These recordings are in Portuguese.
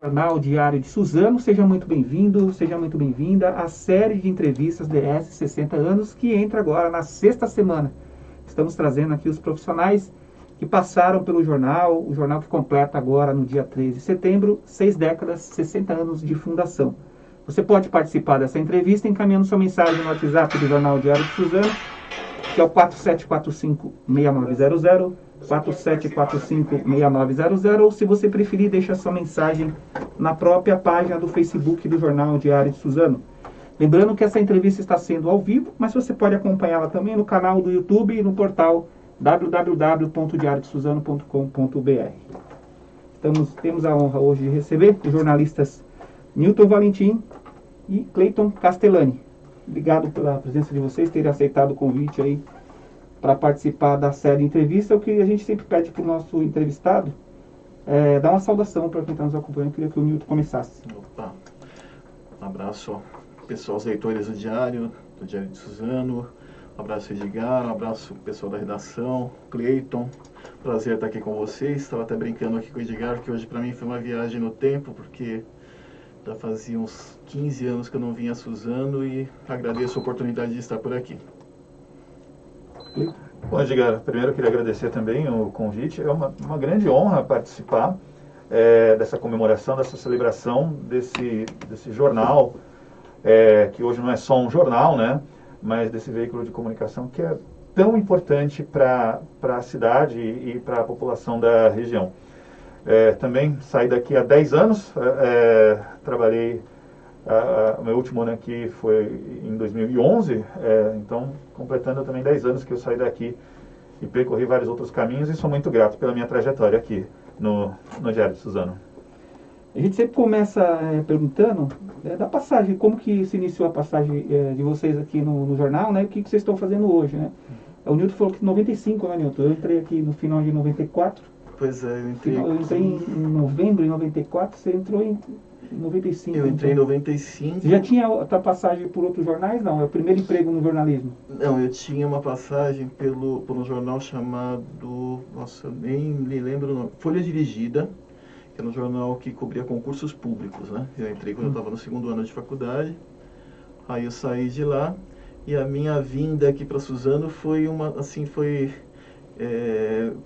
Jornal Diário de Suzano, seja muito bem-vindo, seja muito bem-vinda à série de entrevistas DS 60 anos que entra agora na sexta semana. Estamos trazendo aqui os profissionais que passaram pelo jornal, o jornal que completa agora no dia 13 de setembro, 6 décadas, 60 anos de fundação. Você pode participar dessa entrevista encaminhando sua mensagem no WhatsApp do Jornal Diário de Suzano, que é o 4745-6900, 4745-6900, ou se você preferir, deixa sua mensagem na própria página do Facebook do Jornal Diário de Suzano. Lembrando que essa entrevista está sendo ao vivo, mas você pode acompanhá-la também no canal do YouTube e no portal www.diariodesuzano.com.br. Temos a honra hoje de receber os jornalistas Newton Valentim e Cleiton Castellani. Obrigado pela presença de vocês, terem aceitado o convite aí para participar da série de entrevista. O que a gente sempre pede para o nosso entrevistado é dar uma saudação para quem está nos acompanhando. Eu queria que o Newton começasse. Opa, um abraço pessoal, os leitores do Diário de Suzano, um abraço Edgar, um abraço pessoal da redação, Cleiton, prazer estar aqui com vocês. Estava até brincando aqui com o Edgar, que hoje para mim foi uma viagem no tempo, porque já fazia uns 15 anos que eu não vinha a Suzano e agradeço a oportunidade de estar por aqui. Bom, Edgar, primeiro eu queria agradecer também o convite. É uma grande honra participar dessa comemoração, dessa celebração desse jornal, que hoje não é só um jornal, né, mas desse veículo de comunicação que é tão importante para a cidade e para a população da região. Também saí daqui há 10 anos, trabalhei, o meu último ano aqui foi em 2011, então completando também 10 anos que eu saí daqui e percorri vários outros caminhos e sou muito grato pela minha trajetória aqui no Diário de Suzano. A gente sempre começa perguntando da passagem, como que se iniciou a passagem de vocês aqui no jornal, né? O que vocês estão fazendo hoje, né? O Newton falou que em 95, né, Newton? Eu entrei aqui no final de 94. Pois é, eu entrei em novembro de 94, você entrou em 95. Eu entrei em 95. Você já tinha outra passagem por outros jornais? Não, é o primeiro emprego no jornalismo. Não, eu tinha uma passagem por um jornal chamado, nossa, eu nem me lembro o nome, Folha Dirigida, que era um jornal que cobria concursos públicos, né? Eu entrei quando eu estava no segundo ano de faculdade, aí eu saí de lá, e a minha vinda aqui para Suzano foi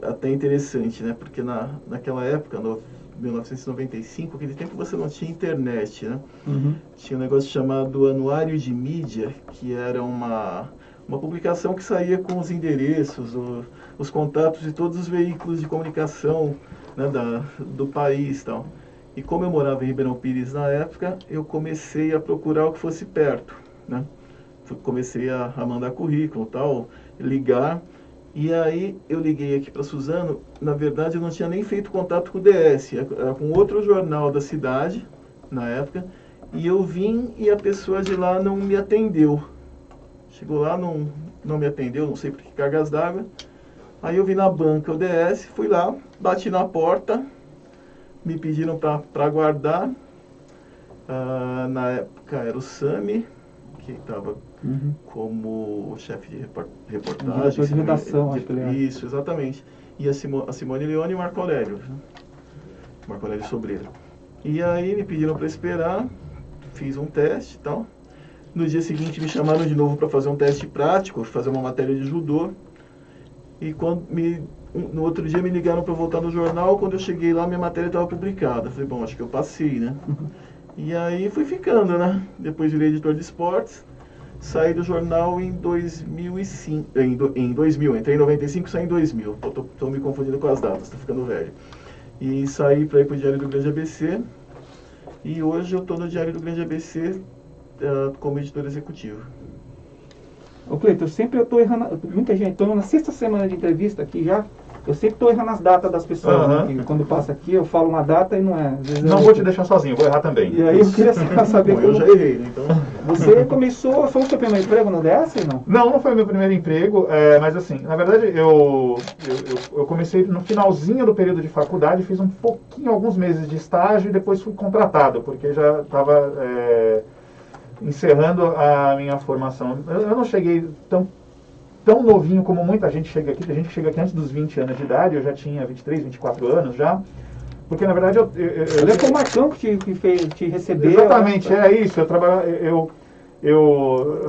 até interessante, né? Porque naquela época, 1995, aquele tempo você não tinha internet, né? Uhum. Tinha um negócio chamado Anuário de Mídia, que era uma publicação que saía com os endereços, os contatos de todos os veículos de comunicação, né, do país e tal. E como eu morava em Ribeirão Pires na época, eu comecei a procurar o que fosse perto, né? Comecei a mandar currículo e tal, ligar. E aí eu liguei aqui para Suzano. Na verdade eu não tinha nem feito contato com o DS, era com outro jornal da cidade, na época, e eu vim e a pessoa de lá não me atendeu. Chegou lá, não me atendeu, não sei por que cargas d'água. Aí eu vim na banca o DS, fui lá, bati na porta, me pediram para aguardar. Na época era o Sami, que estava como chefe de reportagem. Diretor de redação, acho que ele é. Isso, exatamente. E a Simone Leone e o Marco Aurélio. Marco Aurélio Sobreiro. E aí me pediram para esperar, fiz um teste e tal. No dia seguinte me chamaram de novo para fazer um teste prático, fazer uma matéria de judô. E no outro dia me ligaram para voltar no jornal. Quando eu cheguei lá, minha matéria estava publicada. Falei, bom, acho que eu passei, né? E aí fui ficando, né? Depois virei editor de esportes. Saí do jornal em 2005. Em 2000. Entrei em 95 e saí em 2000. Tô me confundindo com as datas, tô ficando velho. E saí para ir pro Diário do Grande ABC. E hoje eu tô no Diário do Grande ABC como editor executivo. Ô Cleiton, eu tô errando, muita gente, tô na sexta semana de entrevista aqui já, eu sempre tô errando as datas das pessoas, né? Quando passa aqui eu falo uma data e não é. Às vezes não vou te deixar sozinho, vou errar também. E aí eu queria saber Bom, eu já errei, né? Então... Você começou, foi o seu primeiro emprego no DS, não? Não foi o meu primeiro emprego, mas assim, na verdade eu comecei no finalzinho do período de faculdade, fiz alguns meses de estágio e depois fui contratado, porque já estava encerrando a minha formação. Eu não cheguei tão novinho como muita gente chega aqui. A gente chega aqui antes dos 20 anos de idade, eu já tinha 23, 24 anos já. Porque, na verdade, Ele foi o Marcão que te recebeu. Exatamente, é isso. Eu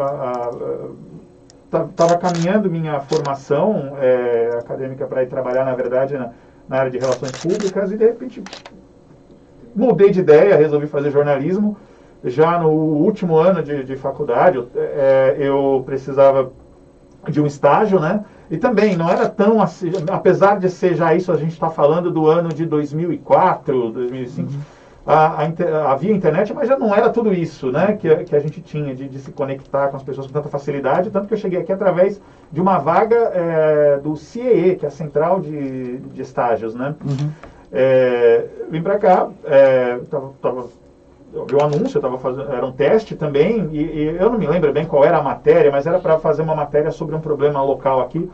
estava caminhando minha formação acadêmica para ir trabalhar, na verdade, na área de relações públicas, e de repente mudei de ideia, resolvi fazer jornalismo. Já no último ano de faculdade, eu precisava de um estágio, né? E também não era tão assim, apesar de ser já isso, a gente está falando do ano de 2004, 2005, havia internet, mas já não era tudo isso, né, que a gente tinha de se conectar com as pessoas com tanta facilidade, tanto que eu cheguei aqui através de uma vaga do CIEE, que é a Central de Estágios, né. Vim para cá, eu vi o anúncio, era um teste também, e eu não me lembro bem qual era a matéria, mas era para fazer uma matéria sobre um problema local aqui.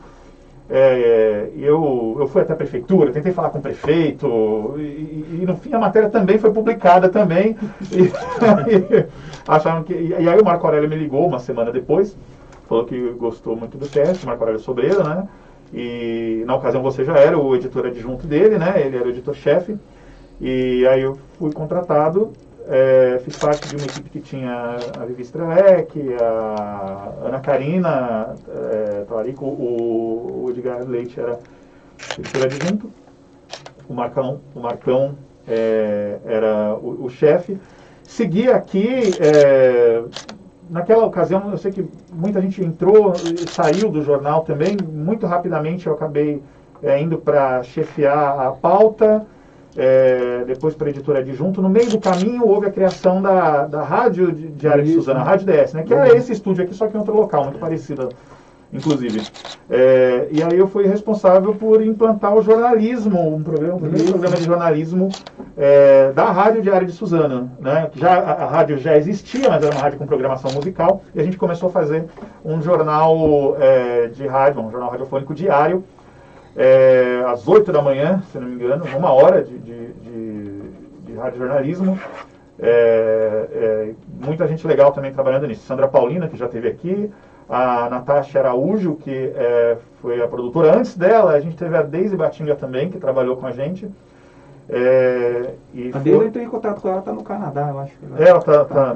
Eu fui até a prefeitura, tentei falar com o prefeito, e no fim a matéria também foi publicada também. E aí o Marco Aurélio me ligou uma semana depois, falou que gostou muito do teste, Marco Aurélio Sobreira, né? E na ocasião você já era o editor adjunto dele, né? Ele era o editor-chefe. E aí eu fui contratado. Fiz parte de uma equipe que tinha a Vivi Strelec, a Ana Karina, Talarico, o Edgar Leite era editor adjunto, o Marcão era o chefe. Segui aqui, naquela ocasião, eu sei que muita gente entrou e saiu do jornal também, muito rapidamente eu acabei indo para chefiar a pauta, depois para a editora adjunto. No meio do caminho houve a criação da Rádio Diário de Suzano, a Rádio DS, né, que era esse estúdio aqui, só que em outro local, muito parecido, inclusive. E aí eu fui responsável por implantar o jornalismo, o primeiro programa de jornalismo da Rádio Diário de Suzano, né? A rádio já existia, mas era uma rádio com programação musical, e a gente começou a fazer um jornal de rádio, um jornal radiofônico diário, às 8 da manhã, se não me engano, 1 hora de radiojornalismo. Muita gente legal também trabalhando nisso. Sandra Paulina, que já esteve aqui, a Natasha Araújo, que foi a produtora. Antes dela, a gente teve a Deise Batinga também, que trabalhou com a gente. A Deise, eu entrei em contato com ela, está no Canadá, eu acho. Ela está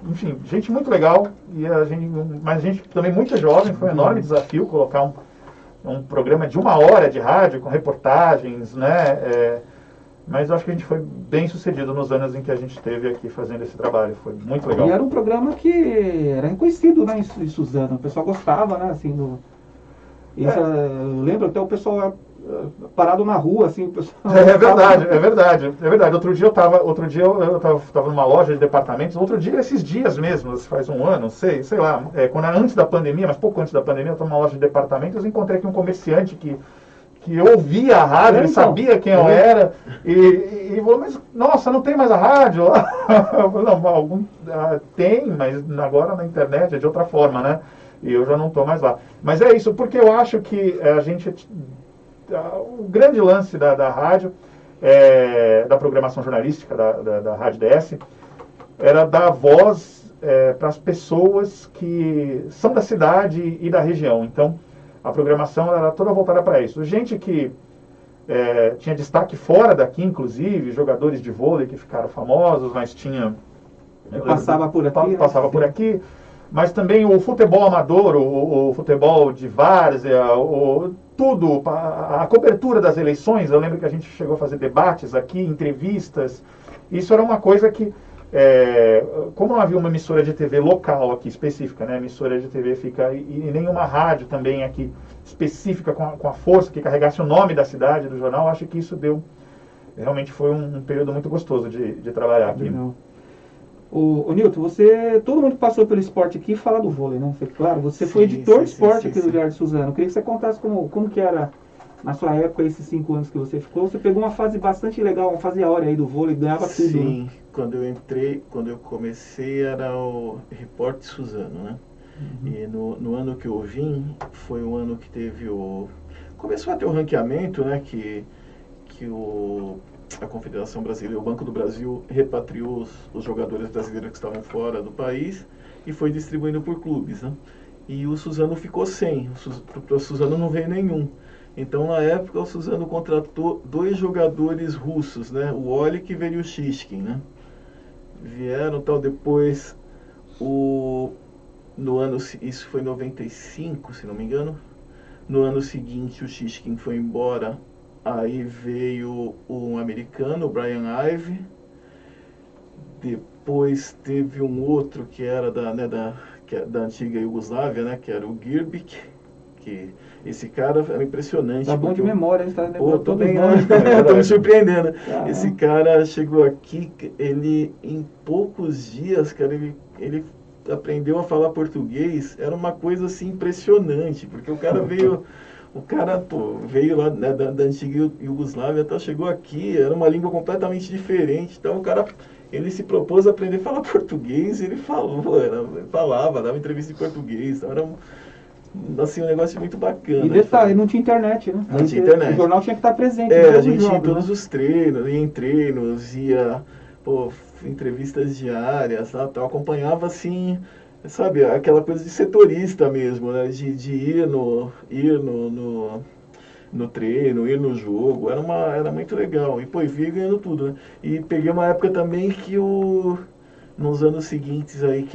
enfim, gente muito legal, mas a gente também muito jovem, foi um enorme desafio colocar um programa de 1 hora de rádio, com reportagens, né? Mas eu acho que a gente foi bem sucedido nos anos em que a gente esteve aqui fazendo esse trabalho, foi muito legal. E era um programa que era reconhecido, né, em Suzano, o pessoal gostava, né, assim, eu lembro até o pessoal parado na rua, assim, o pessoal... É verdade. Outro dia eu estava numa loja de departamentos, esses dias mesmo, faz um ano, sei lá, antes da pandemia, mas pouco antes da pandemia, eu estava numa loja de departamentos, eu encontrei aqui um comerciante que eu ouvia a rádio, ele sabia quem eu era, e falou, mas nossa, não tem mais a rádio lá? Não, tem, mas agora na internet é de outra forma, né? E eu já não estou mais lá. Mas é isso, porque eu acho que o grande lance da rádio, da programação jornalística da Rádio DS, era dar voz para as pessoas que são da cidade e da região. Então, a programação era toda voltada para isso. Gente que tinha destaque fora daqui, inclusive, jogadores de vôlei que ficaram famosos, mas tinha... Passava por aqui. Passava por aqui. Mas também o futebol amador, o futebol de várzea, tudo, a cobertura das eleições. Eu lembro que a gente chegou a fazer debates aqui, entrevistas. Isso era uma coisa que, como não havia uma emissora de TV local aqui, específica, né? A emissora de TV fica, e nenhuma rádio também aqui, específica, com a força que carregasse o nome da cidade, do jornal, acho que isso realmente foi um período muito gostoso de trabalhar aqui. Não. O Nilton, todo mundo que passou pelo esporte aqui fala do vôlei, né? Você foi editor de esporte aqui do Diário de Suzano. Eu queria que você contasse como que era, na sua época, esses 5 anos que você ficou. Você pegou uma fase bastante legal, uma fase áurea aí do vôlei, ganhava tudo. Sim, né? quando eu comecei era o Repórter Suzano, né? E no ano que eu vim, foi o ano que teve começou a ter o ranqueamento, né? Que a Confederação Brasileira, o Banco do Brasil, repatriou os jogadores brasileiros que estavam fora do país e foi distribuindo por clubes, né? E o Suzano ficou sem, para o Suzano não veio nenhum. Então, na época, o Suzano contratou 2 jogadores russos, né? O Oleg e o Veriushishkin, né? Vieram, tal, depois, no ano, isso foi em 95, se não me engano. No ano seguinte, o Shishkin foi embora, aí veio um americano, o Brian Ive. Depois teve um outro que era da antiga Iugoslávia, né? Que era o Girbik, que esse cara era impressionante. Tá bom de memória, tá Pô, tô bem, nomes. tô me surpreendendo. Ah, Esse cara chegou aqui, ele em poucos dias, cara, ele aprendeu a falar português. Era uma coisa assim impressionante, porque o cara veio, veio lá, né, da antiga Iugoslávia, então chegou aqui, era uma língua completamente diferente. Então o cara, ele se propôs a aprender a falar português, e ele falava, dava entrevista em português. Então era assim, um negócio muito bacana. E detalhe, não tinha internet, né? Não tinha internet. O jornal tinha que estar presente. A gente ia em todos os treinos, ia em treinos, ia, entrevistas diárias, tal, acompanhava assim, sabe, aquela coisa de setorista mesmo, né? De ir no treino, ir no jogo, era muito legal. E pô, vi ganhando tudo, né? E peguei uma época também que nos anos seguintes aí,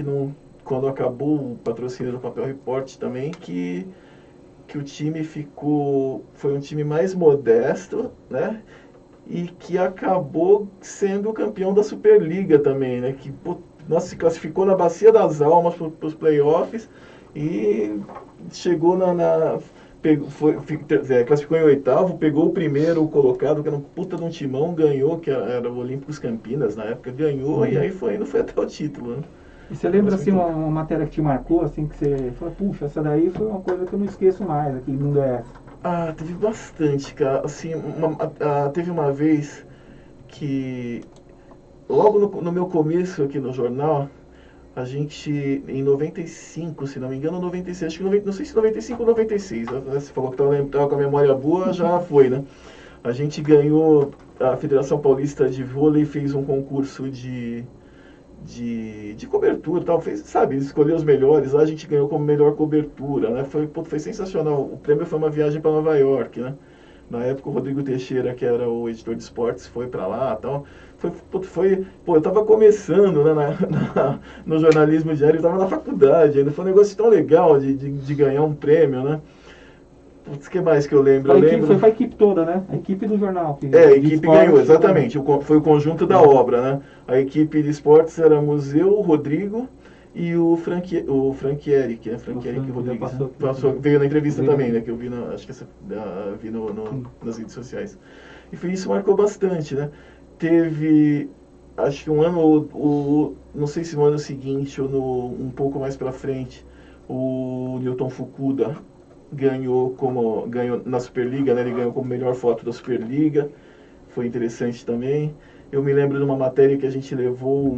quando acabou o patrocínio do Papel Report também, que o time foi um time mais modesto, né? E que acabou sendo campeão da Superliga também, né? Que se classificou na Bacia das Almas para os playoffs e chegou classificou em 8º, pegou o primeiro colocado, que era um puta de um timão, ganhou, que era o Olímpicos Campinas na época, ganhou, e aí foi até o título, né? E você lembra assim uma matéria que te marcou, assim, que você falou, puxa, essa daí foi uma coisa que eu não esqueço mais aqui no DS? Teve bastante, cara. Assim, teve uma vez que, logo no meu começo aqui no jornal, a gente, em 95, se não me engano, 96, acho que não sei se 95 ou 96, você falou que estava com a memória boa, já foi, né? A gente ganhou, a Federação Paulista de Vôlei fez um concurso de cobertura e tal, escolheu os melhores, lá a gente ganhou como melhor cobertura, né? Foi sensacional. O prêmio foi uma viagem para Nova York, né? Na época o Rodrigo Teixeira, que era o editor de esportes, foi para lá e tal. Eu tava começando, né, no jornalismo diário, eu tava na faculdade ainda, foi um negócio tão legal de ganhar um prêmio, né? O que mais que eu lembro? Foi a equipe toda, né? A equipe do jornal. A equipe ganhou, exatamente. Foi o conjunto da obra, né? A equipe de esportes éramos eu, o Rodrigo e o Franchieri, que é Franchieri Rodrigues. Veio na entrevista também, né? Que eu vi, acho que vi nas redes sociais. E foi isso, marcou bastante, né? Teve, acho que um ano, não sei se no ano seguinte ou um pouco mais pra frente, o Newton Fukuda ganhou na Superliga, né? Ele ganhou como melhor foto da Superliga, foi interessante também. Eu me lembro de uma matéria que a gente levou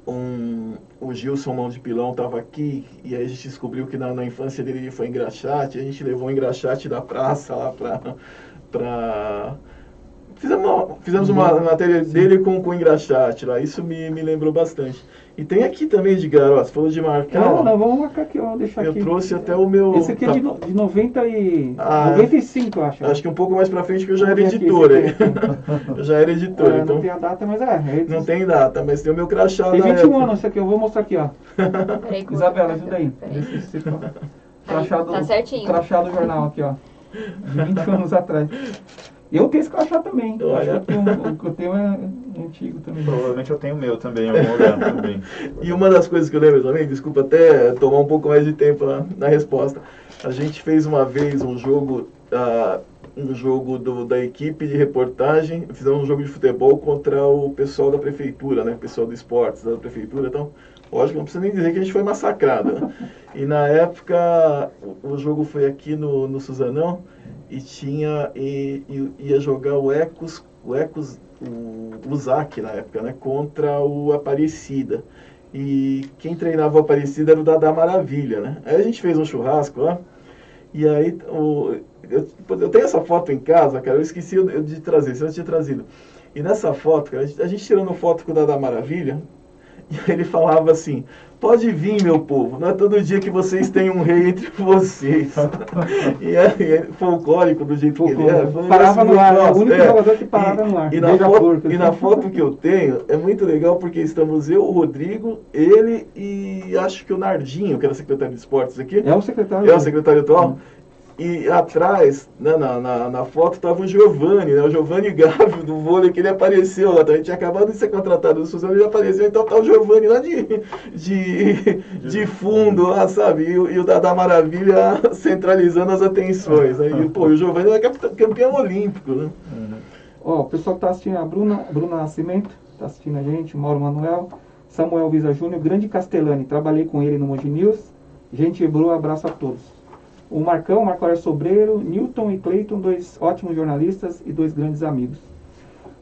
o Gilson Mão de Pilão estava aqui, e aí a gente descobriu que na infância dele foi engraxate, a gente levou o engraxate da praça lá para Fizemos uma matéria dele com engraxate lá, isso me lembrou bastante. E tem aqui também, Edgar, você falou de marcar. Não, vamos marcar aqui, vamos deixar aqui. Eu trouxe até o meu... Esse aqui é de 95, eu acho. Acho que um pouco mais pra frente, que eu já era editora. Eu já era editora, então... Não tem a data, mas Não tem data, mas tem o meu crachá. Tem 21 anos esse aqui, eu vou mostrar aqui, ó. Peraí, Isabela, ajuda aí. Tá certinho. Crachá do jornal aqui, ó. De 21 anos atrás. Eu tenho esse crachá também. Olha. Acho que o que eu tenho é antigo também. Provavelmente eu tenho o meu também, em algum lugar também. E uma das coisas que eu lembro também, desculpa até tomar um pouco mais de tempo na resposta, a gente fez uma vez um jogo da equipe de reportagem, fizemos um jogo de futebol contra o pessoal da prefeitura, né, o pessoal do esportes da prefeitura, então, lógico, não precisa nem dizer que a gente foi massacrado, né? E na época, o jogo foi aqui no Suzanão, e ia jogar o Zac na época, né, contra o Aparecida. E quem treinava o Aparecida era o Dadá Maravilha, né? Aí a gente fez um churrasco lá, e aí eu tenho essa foto em casa, cara, eu esqueci de trazer, se eu tinha trazido. E nessa foto, cara, a gente tirando foto com o Dadá Maravilha, E ele falava assim: pode vir, meu povo, não é todo dia que vocês têm um rei entre vocês. E é folclórico do jeito que ele é. Parava no ar, é o único jogador que parava no ar. E na foto que eu tenho, é muito legal porque estamos eu, o Rodrigo, ele e acho que o Nardinho, que era secretário de esportes aqui. É o secretário. É o secretário atual. E atrás, né, na foto, estava o Giovanni, né, o Giovanni Gávio do vôlei, que ele apareceu lá. Então, a gente tinha acabado de ser contratado do Suzano, ele apareceu, então tá o Giovanni lá de fundo, lá, sabe? E o Dada Maravilha centralizando as atenções. Aí, pô, o Giovanni é campeão olímpico, né? Ó, o pessoal que tá assistindo, a Bruna Nascimento, tá assistindo a gente, Mauro Manuel, Samuel Visa Júnior, Grande Castellani, trabalhei com ele no Mogi News. Gente boa, abraço a todos. O Marco Aurélio Sobreiro, Newton e Cleiton, 2 ótimos jornalistas e 2 grandes amigos.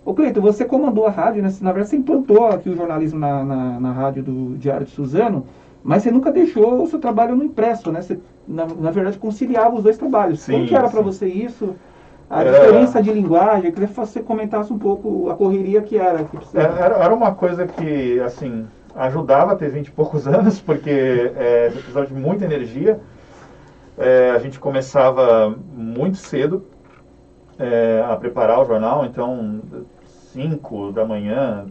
Ô Cleiton, você comandou a rádio, né? Na verdade você implantou aqui o jornalismo na rádio do Diário de Suzano, mas você nunca deixou o seu trabalho no impresso, né? Você, na verdade, conciliava os 2 trabalhos. Sim, como que era para você isso? A diferença de linguagem, eu queria que você comentasse um pouco a correria que era. Era uma coisa que, assim, ajudava a ter 20 e poucos anos, porque precisava de muita energia. A gente começava muito cedo a preparar o jornal, então 5 da manhã,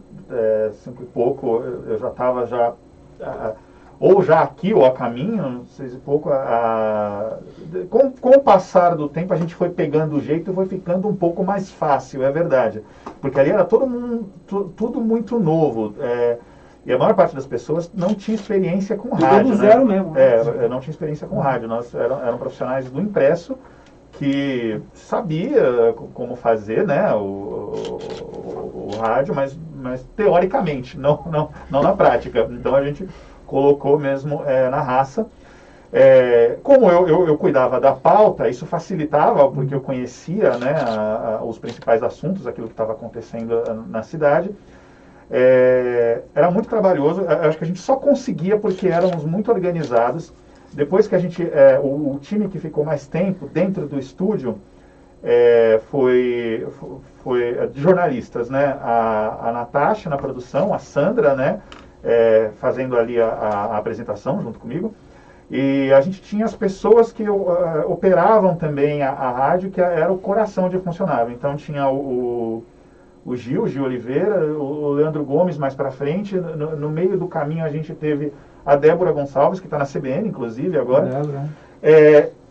5 e pouco, eu já estava ou já aqui ou a caminho, 6 e pouco. Com o passar do tempo a gente foi pegando o jeito e foi ficando um pouco mais fácil, é verdade, porque ali era tudo muito novo. E a maior parte das pessoas não tinha experiência com rádio. Do zero mesmo. Não tinha experiência com rádio. Nós eram profissionais do impresso que sabia como fazer, né, o rádio, mas teoricamente, não na prática. Então a gente colocou mesmo na raça. Como eu cuidava da pauta, isso facilitava, porque eu conhecia, né, os principais assuntos, aquilo que estava acontecendo na cidade. Era muito trabalhoso. Acho que a gente só conseguia porque éramos muito organizados. Depois que a gente, o time que ficou mais tempo dentro do estúdio foi de jornalistas, né? A Natasha na produção, a Sandra, né? Fazendo ali a apresentação junto comigo. E a gente tinha as pessoas que operavam também a rádio, que era o coração onde funcionava. Então tinha o Gil Oliveira, o Leandro Gomes mais para frente. No meio do caminho a gente teve a Débora Gonçalves, que está na CBN, inclusive, agora.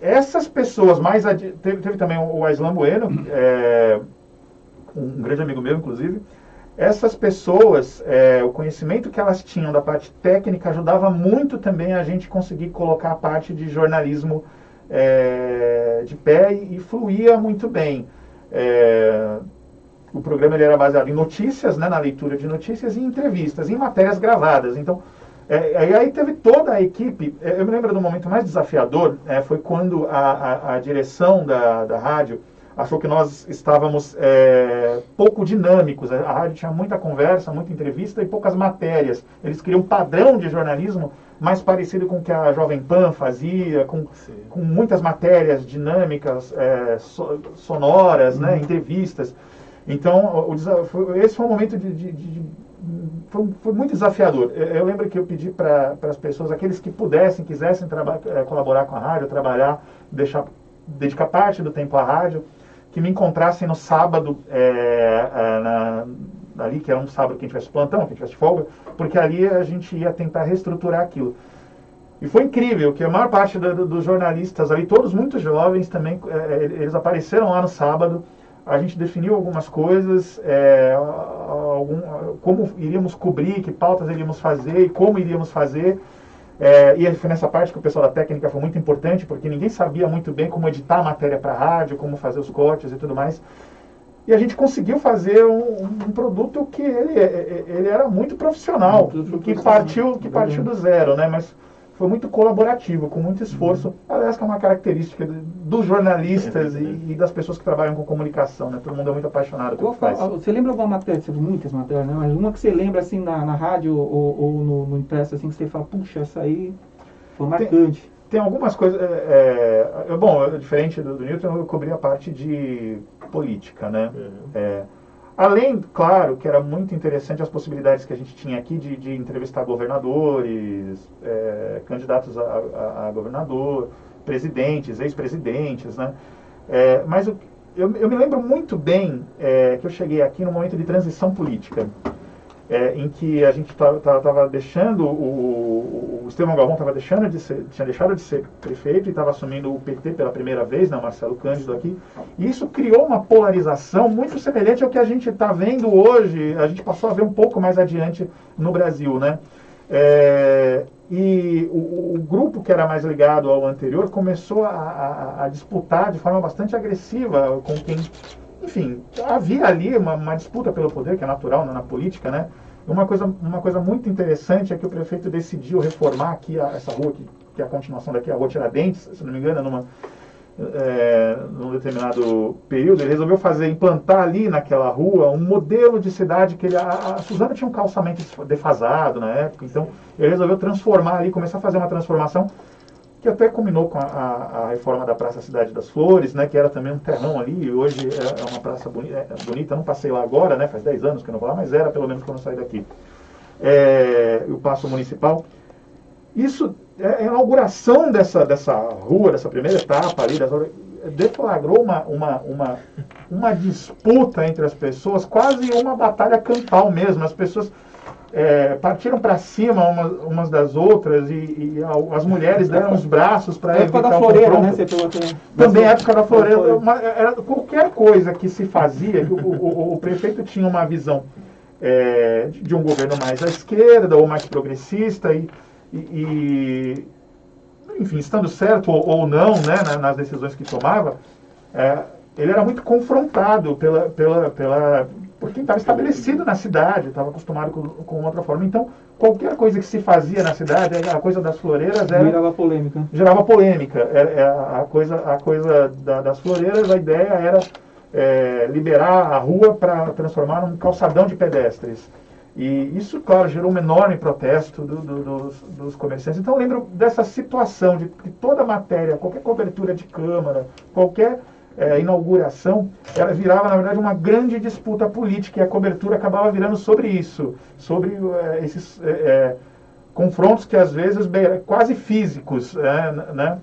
Essas pessoas, teve também o Aislan Bueno, um grande amigo meu, inclusive. Essas pessoas, o conhecimento que elas tinham da parte técnica ajudava muito também a gente conseguir colocar a parte de jornalismo de pé e fluía muito bem. O programa ele era baseado em notícias, né, na leitura de notícias e entrevistas, em matérias gravadas. Então, aí teve toda a equipe. Eu me lembro do momento mais desafiador, foi quando a direção da rádio achou que nós estávamos pouco dinâmicos. A rádio tinha muita conversa, muita entrevista e poucas matérias. Eles queriam um padrão de jornalismo mais parecido com o que a Jovem Pan fazia, com muitas matérias dinâmicas, sonoras, né, entrevistas. Então, esse foi um momento foi muito desafiador. Eu lembro que eu pedi para as pessoas, aqueles que quisessem colaborar com a rádio, dedicar parte do tempo à rádio, que me encontrassem no sábado, ali, que era um sábado que a gente tivesse plantão, que a gente tivesse folga, porque ali a gente ia tentar reestruturar aquilo. E foi incrível, que a maior parte dos jornalistas ali, todos muito jovens também, eles apareceram lá no sábado. A gente definiu algumas coisas, como iríamos cobrir, que pautas iríamos fazer e como iríamos fazer. E foi nessa parte que o pessoal da técnica foi muito importante, porque ninguém sabia muito bem como editar a matéria para a rádio, como fazer os cortes e tudo mais. E a gente conseguiu fazer um produto que ele era muito profissional, que partiu do zero, né? Mas foi muito colaborativo, com muito esforço. Aliás, que é uma característica dos jornalistas e das pessoas que trabalham com comunicação, né? Todo mundo é muito apaixonado pelo que faz. Você lembra alguma matéria, muitas matérias, né? Mas uma que você lembra assim na rádio ou no impresso, assim, que você fala, puxa, essa aí foi marcante. Tem algumas coisas. Diferente do Newton, eu cobri a parte de política, né? Além, claro, que era muito interessante as possibilidades que a gente tinha aqui de entrevistar governadores, candidatos a governador, presidentes, ex-presidentes, né? Mas eu me lembro muito bem que eu cheguei aqui num momento de transição política, em que a gente estava deixando, o Estevão Galvão tinha deixado de ser prefeito e estava assumindo o PT pela primeira vez, né, Marcelo Cândido aqui, e isso criou uma polarização muito semelhante ao que a gente está vendo hoje, a gente passou a ver um pouco mais adiante no Brasil, né? E o grupo que era mais ligado ao anterior começou a disputar de forma bastante agressiva com quem... Enfim, havia ali uma disputa pelo poder, que é natural na política, né? Uma coisa muito interessante é que o prefeito decidiu reformar aqui essa rua, que é a continuação daqui, a Rua Tiradentes, se não me engano, num determinado período. Ele resolveu implantar ali naquela rua um modelo de cidade que a Suzano tinha um calçamento defasado na época, então ele resolveu transformar ali, começar a fazer uma transformação que até combinou com a reforma da Praça Cidade das Flores, né, que era também um terrão ali, e hoje é uma praça bonita, não passei lá agora, né, faz 10 anos que eu não vou lá, mas era pelo menos quando eu saí daqui. O Paço Municipal. Isso, a inauguração dessa rua, dessa primeira etapa ali, deflagrou uma disputa entre as pessoas, quase uma batalha campal mesmo. As pessoas partiram para cima umas das outras e as mulheres deram os braços para evitar da o floreira, confronto. Né? Também a época da floreira. Era qualquer coisa que se fazia, o prefeito tinha uma visão de um governo mais à esquerda ou mais progressista e enfim, estando certo ou não, né, nas decisões que tomava, ele era muito confrontado por quem estava estabelecido na cidade, estava acostumado com outra forma. Então, qualquer coisa que se fazia na cidade, a coisa das floreiras gerava polêmica. Gerava polêmica. A coisa das floreiras, a ideia era liberar a rua para transformar num calçadão de pedestres. E isso, claro, gerou um enorme protesto dos comerciantes. Então, eu lembro dessa situação de que toda matéria, qualquer cobertura de Câmara, qualquer inauguração, ela virava, na verdade, uma grande disputa política, e a cobertura acabava virando sobre isso, sobre esses confrontos que, às vezes, quase físicos, né?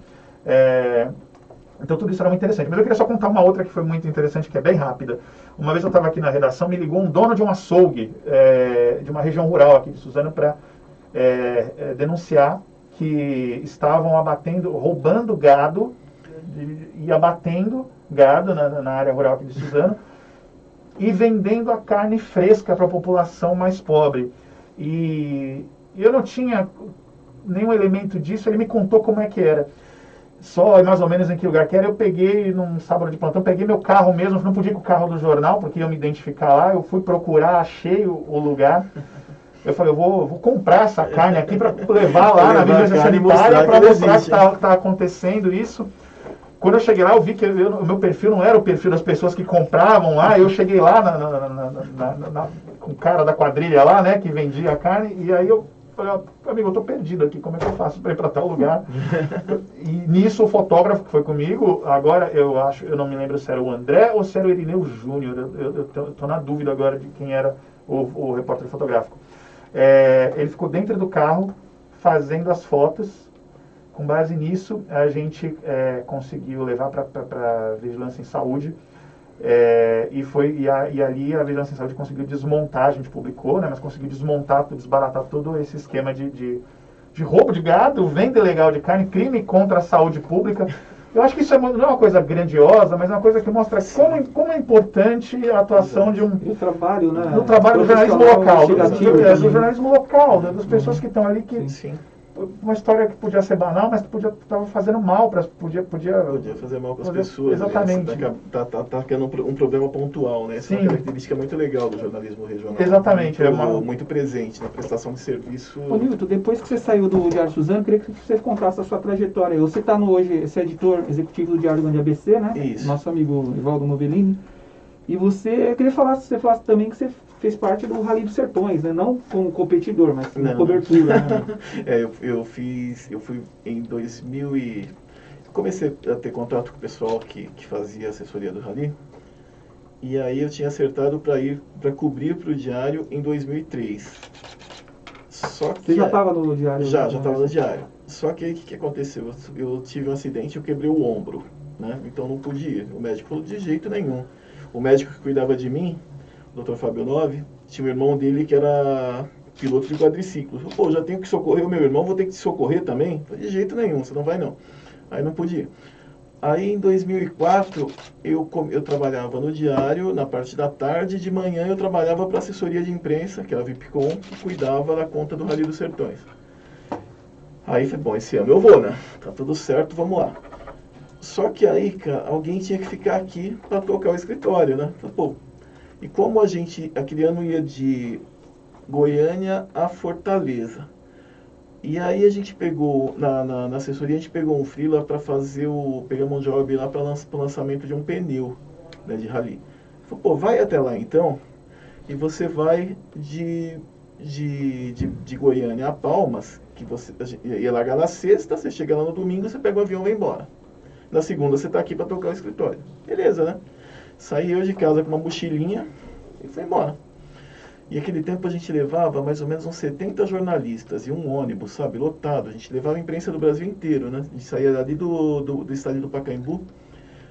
Então, tudo isso era muito interessante. Mas eu queria só contar uma outra que foi muito interessante, que é bem rápida. Uma vez eu estava aqui na redação, me ligou um dono de um açougue, de uma região rural aqui de Suzano, para denunciar que estavam roubando gado e abatendo gado na área rural aqui de Suzano e vendendo a carne fresca para a população mais pobre. E eu não tinha nenhum elemento disso, ele me contou como é que era. Só mais ou menos em que lugar que era. Eu peguei, num sábado de plantão, peguei meu carro mesmo, não podia ir com o carro do jornal, porque ia me identificar lá, eu fui procurar, achei o lugar. Eu falei, eu vou comprar essa carne aqui para levar lá na vigilância sanitária para mostrar que está acontecendo isso. Quando eu cheguei lá, eu vi que o meu perfil não era o perfil das pessoas que compravam lá. Eu cheguei lá com o cara da quadrilha lá, né, que vendia a carne, e aí eu falei, amigo, eu tô perdido aqui, como é que eu faço para ir para tal lugar? E nisso o fotógrafo que foi comigo, agora eu não me lembro se era o André ou se era o Irineu Júnior, eu tô na dúvida agora de quem era o repórter fotográfico. Ele ficou dentro do carro fazendo as fotos. Com base nisso, a gente conseguiu levar para a Vigilância em Saúde, e ali a Vigilância em Saúde conseguiu desmontar, a gente publicou, né, mas conseguiu desbaratar todo esse esquema de roubo de gado, venda ilegal de carne, crime contra a saúde pública. Eu acho que isso não é uma coisa grandiosa, mas é uma coisa que mostra como é importante a atuação de um... E o trabalho, né? Do trabalho do jornalismo local, do jornalismo local, das pessoas que estão ali que... Sim. Uma história que podia ser banal, mas estava fazendo mal, podia fazer mal para as pessoas. Exatamente. Está criando um problema pontual, né? Essa é uma característica muito legal do jornalismo regional. Exatamente. Muito presente na prestação de serviço. Ô, Nilton, depois que você saiu do Diário Suzano, eu queria que você contasse a sua trajetória. Você está hoje, esse editor executivo do Diário Grande ABC, né? Isso. Nosso amigo Evaldo Novellini. E eu queria que você falasse também que você fez parte do Rally dos Sertões, né? Não como competidor, mas como cobertura. Né? Eu fui em 2000 e... Comecei a ter contato com o pessoal que fazia assessoria do Rally. E aí eu tinha acertado para ir para cobrir para o Diário em 2003. Só que Você já estava no Diário? já estava no Diário. Só que aí o que aconteceu? Eu tive um acidente, eu quebrei o ombro, né? Então não pude ir. O médico falou de jeito nenhum. O médico que cuidava de mim, o Dr. Fábio Nove, tinha um irmão dele que era piloto de quadriciclo. Falou, pô, já tenho que socorrer o meu irmão, vou ter que te socorrer também? Falei, de jeito nenhum, você não vai não. Aí não pude ir. Aí em 2004 eu trabalhava no Diário na parte da tarde, de manhã eu trabalhava para a assessoria de imprensa, que era a Vipcom, que cuidava da conta do Rally dos Sertões. Aí falei, bom, esse ano eu vou, né? Tá tudo certo, vamos lá. Só que aí, cara, alguém tinha que ficar aqui para tocar o escritório, né? Falei, pô, e como aquele ano ia de Goiânia a Fortaleza. E aí a gente pegou, na assessoria, a gente pegou um freela para fazer pegamos um job lá para o lançamento de um pneu, né, de rally. Falei, pô, vai até lá então, e você vai de Goiânia a Palmas, que você ia largar na sexta, você chega lá no domingo, você pega o avião e vai embora. Na segunda você está aqui para tocar o escritório. Beleza, né? Saí eu de casa com uma mochilinha e fui embora. E aquele tempo a gente levava mais ou menos uns 70 jornalistas e um ônibus, sabe, lotado. A gente levava a imprensa do Brasil inteiro, né? A gente saía ali do estádio do Pacaembu.